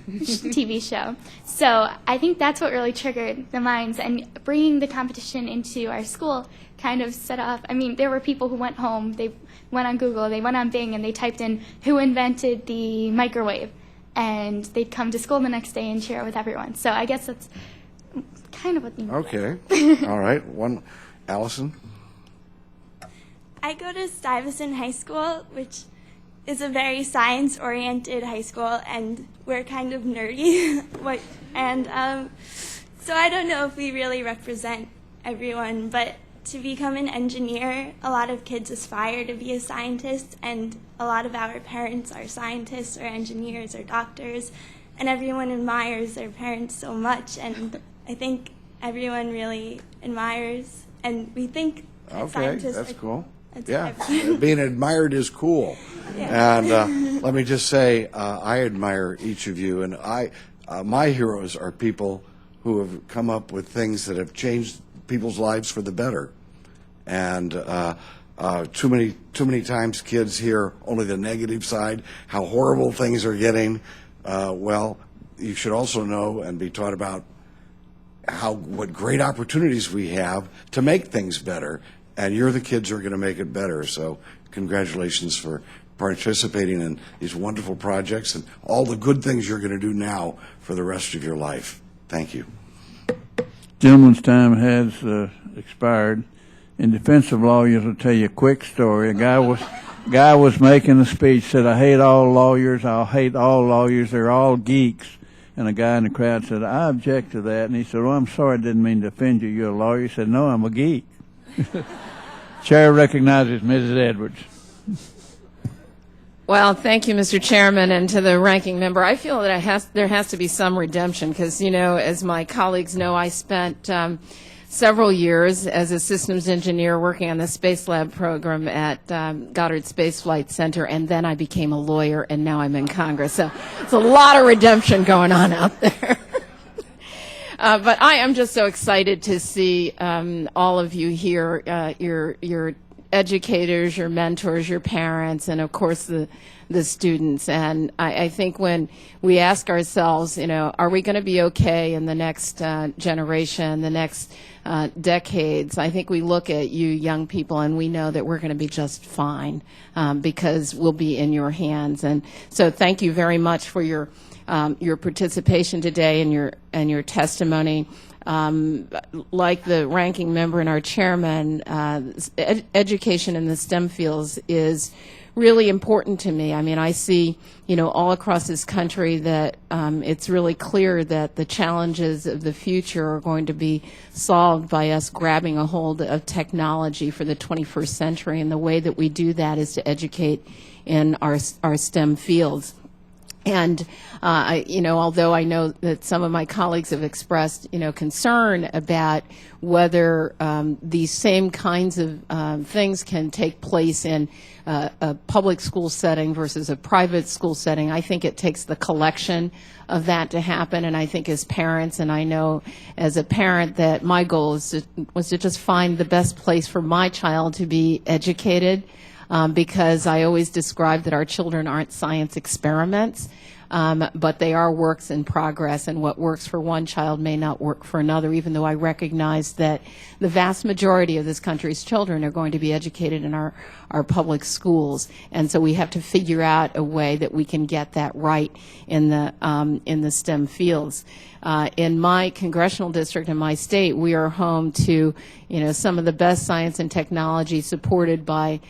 TV show. So I think that's what really triggered the minds, and bringing the competition into our school kind of set off. I mean, there were people who went home, they went on Google, they went on Bing, and they typed in who invented the microwave, and they'd come to school the next day and share it with everyone. So I guess that's kind of what the Okay. All right. Allison? I go to Stuyvesant High School, which is a very science-oriented high school, and we're kind of nerdy. So I don't know if we really represent everyone, but to become an engineer, a lot of kids aspire to be a scientist, and a lot of our parents are scientists or engineers or doctors, and everyone admires their parents so much, and I think everyone really admires, and we think that scientists that's are cool. Yeah, being admired is cool. Yeah. And let me just say, I admire each of you, and my heroes are people who have come up with things that have changed people's lives for the better. And Too many times kids hear only the negative side, how horrible things are getting. Well, you should also know and be taught about what great opportunities we have to make things better, and you're the kids who are going to make it better. So congratulations for participating in these wonderful projects and all the good things you're going to do now for the rest of your life. Thank you. Gentleman's time has expired. In defense of lawyers, I'll tell you a quick story. A guy was making a speech, said, "I hate all lawyers. I'll hate all lawyers. They're all geeks." And a guy in the crowd said, "I object to that." And he said, "Well, I'm sorry, I didn't mean to offend you. You're a lawyer." He said, "No, I'm a geek." Chair recognizes Mrs. Edwards. Well, thank you, Mr. Chairman, and to the ranking member. I feel that there has to be some redemption because, you know, as my colleagues know, I spent several years as a systems engineer working on the Space Lab program at Goddard Space Flight Center, and then I became a lawyer, and now I'm in Congress. So it's a lot of redemption going on out there. But I am just so excited to see all of you here, your educators, your mentors, your parents, and of course the students. And I think when we ask ourselves, you know, are we going to be okay in the next generation, the next decades, I think we look at you young people and we know that we're going to be just fine because we'll be in your hands. And so thank you very much for your participation today and your testimony. Like the ranking member and our chairman, education in the STEM fields is really important to me. I mean, I see, you know, all across this country that it's really clear that the challenges of the future are going to be solved by us grabbing a hold of technology for the 21st century, and the way that we do that is to educate in our STEM fields. And, you know, although I know that some of my colleagues have expressed, you know, concern about whether these same kinds of things can take place in a public school setting versus a private school setting, I think it takes the collection of that to happen. And I think as parents, and I know as a parent that my goal was to just find the best place for my child to be educated. Because I always describe that our children aren't science experiments, but they are works in progress, and what works for one child may not work for another, even though I recognize that the vast majority of this country's children are going to be educated in our public schools. And so we have to figure out a way that we can get that right in the STEM fields. In my congressional district in my state, we are home to, you know, some of the best science and technology supported by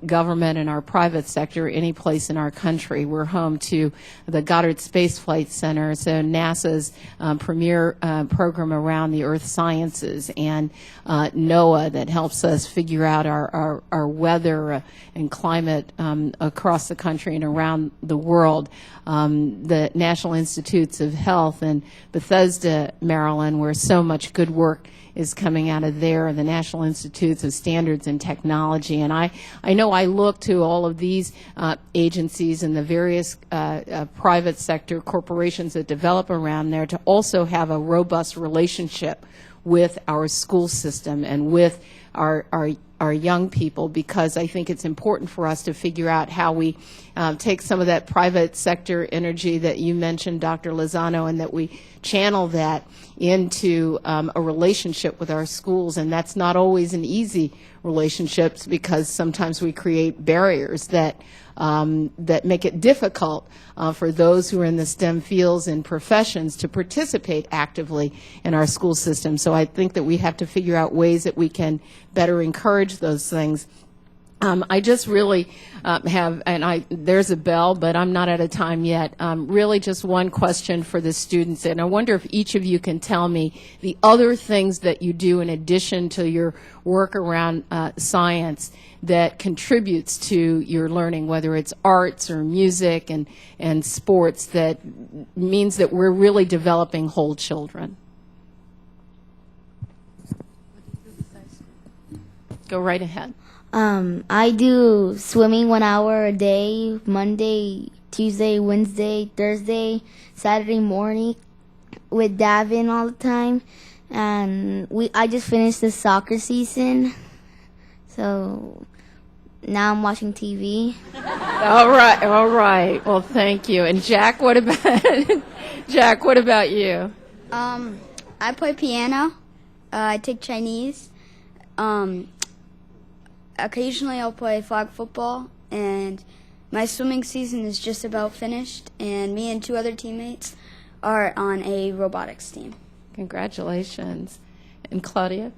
government and our private sector any place in our country. We're home to the Goddard Space Flight Center, so NASA's premier program around the earth sciences, and NOAA that helps us figure out our weather and climate across the country and around the world. The National Institutes of Health in Bethesda, Maryland, where so much good work is coming out of there, the National Institutes of Standards and Technology. And I know I look to all of these agencies and the various private sector corporations that develop around there to also have a robust relationship with our school system and with our young people, because I think it's important for us to figure out how we take some of that private sector energy that you mentioned, Dr. Lozano, and that we channel that into a relationship with our schools. And that's not always an easy relationship, because sometimes we create barriers that make it difficult for those who are in the STEM fields and professions to participate actively in our school system. So I think that we have to figure out ways that we can better encourage those things. I just really have, and there's a bell, but I'm not out of time yet. Really just one question for the students, and I wonder if each of you can tell me the other things that you do in addition to your work around science that contributes to your learning, whether it's arts or music and sports, that means that we're really developing whole children. Go right ahead. I do swimming 1 hour a day, Monday, Tuesday, Wednesday, Thursday, Saturday morning with Davin all the time. And I just finished the soccer season. So now I'm watching TV. All right. Well, thank you. And Jack, what about Jack? What about you? I play piano. I take Chinese. Occasionally I'll play flag football, and my swimming season is just about finished, and me and 2 other teammates are on a robotics team. Congratulations. And Claudia?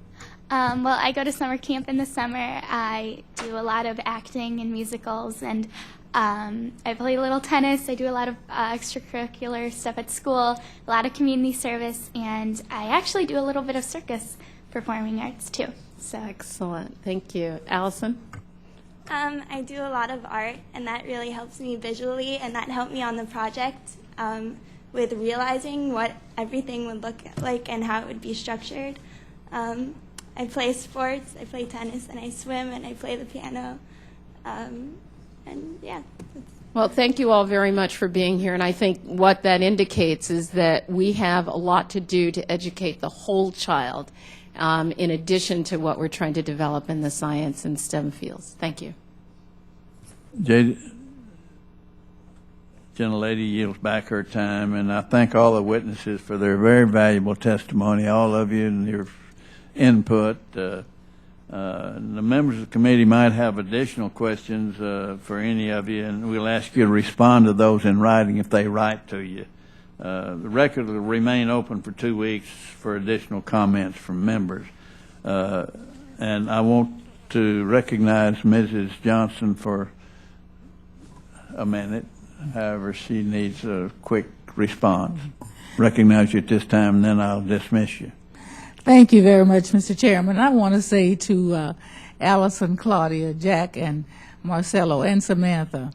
Well, I go to summer camp in the summer. I do a lot of acting and musicals, and I play a little tennis. I do a lot of extracurricular stuff at school, a lot of community service, and I actually do a little bit of circus performing arts too. So Excellent. Thank you. Allison? I do a lot of art, and that really helps me visually, and that helped me on the project with realizing what everything would look like and how it would be structured. I play sports, I play tennis, and I swim, and I play the piano. And yeah. Well, thank you all very much for being here. And I think what that indicates is that we have a lot to do to educate the whole child, in addition to what we're trying to develop in the science and STEM fields. Thank you. Gentlelady yields back her time, and I thank all the witnesses for their very valuable testimony, all of you, and your input. The members of the committee might have additional questions for any of you, and we'll ask you to respond to those in writing if they write to you. The record will remain open for 2 weeks for additional comments from members. And I want to recognize Mrs. Johnson for a minute. However, she needs a quick response. Recognize you at this time, and then I'll dismiss you. Thank you very much, Mr. Chairman. I want to say to Allison, Claudia, Jack, and Marcelo, and Samantha,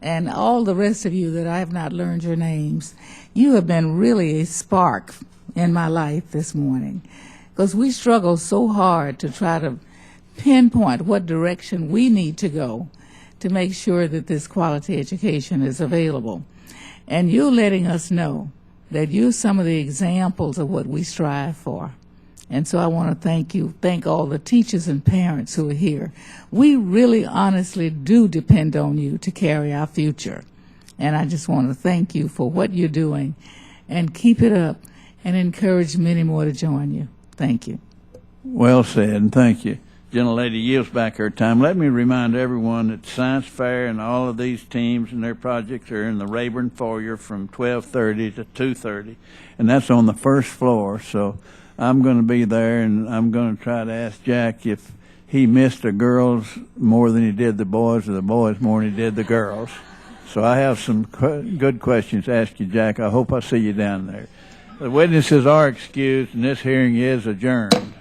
and all the rest of you that I have not learned your names, you have been really a spark in my life this morning, because we struggle so hard to try to pinpoint what direction we need to go to make sure that this quality education is available. And you're letting us know that you're some of the examples of what we strive for. And so I want to thank all the teachers and parents who are here. We really honestly do depend on you to carry our future. And I just want to thank you for what you're doing, and keep it up, and encourage many more to join you. Thank you. Well said, and thank you. Gentlelady yields back her time. Let me remind everyone that Science Fair and all of these teams and their projects are in the Rayburn foyer from 12:30 to 2:30, and that's on the first floor. So I'm going to be there, and I'm going to try to ask Jack if he missed the girls more than he did the boys, or the boys more than he did the girls. So I have some good questions to ask you, Jack. I hope I see you down there. The witnesses are excused, and this hearing is adjourned.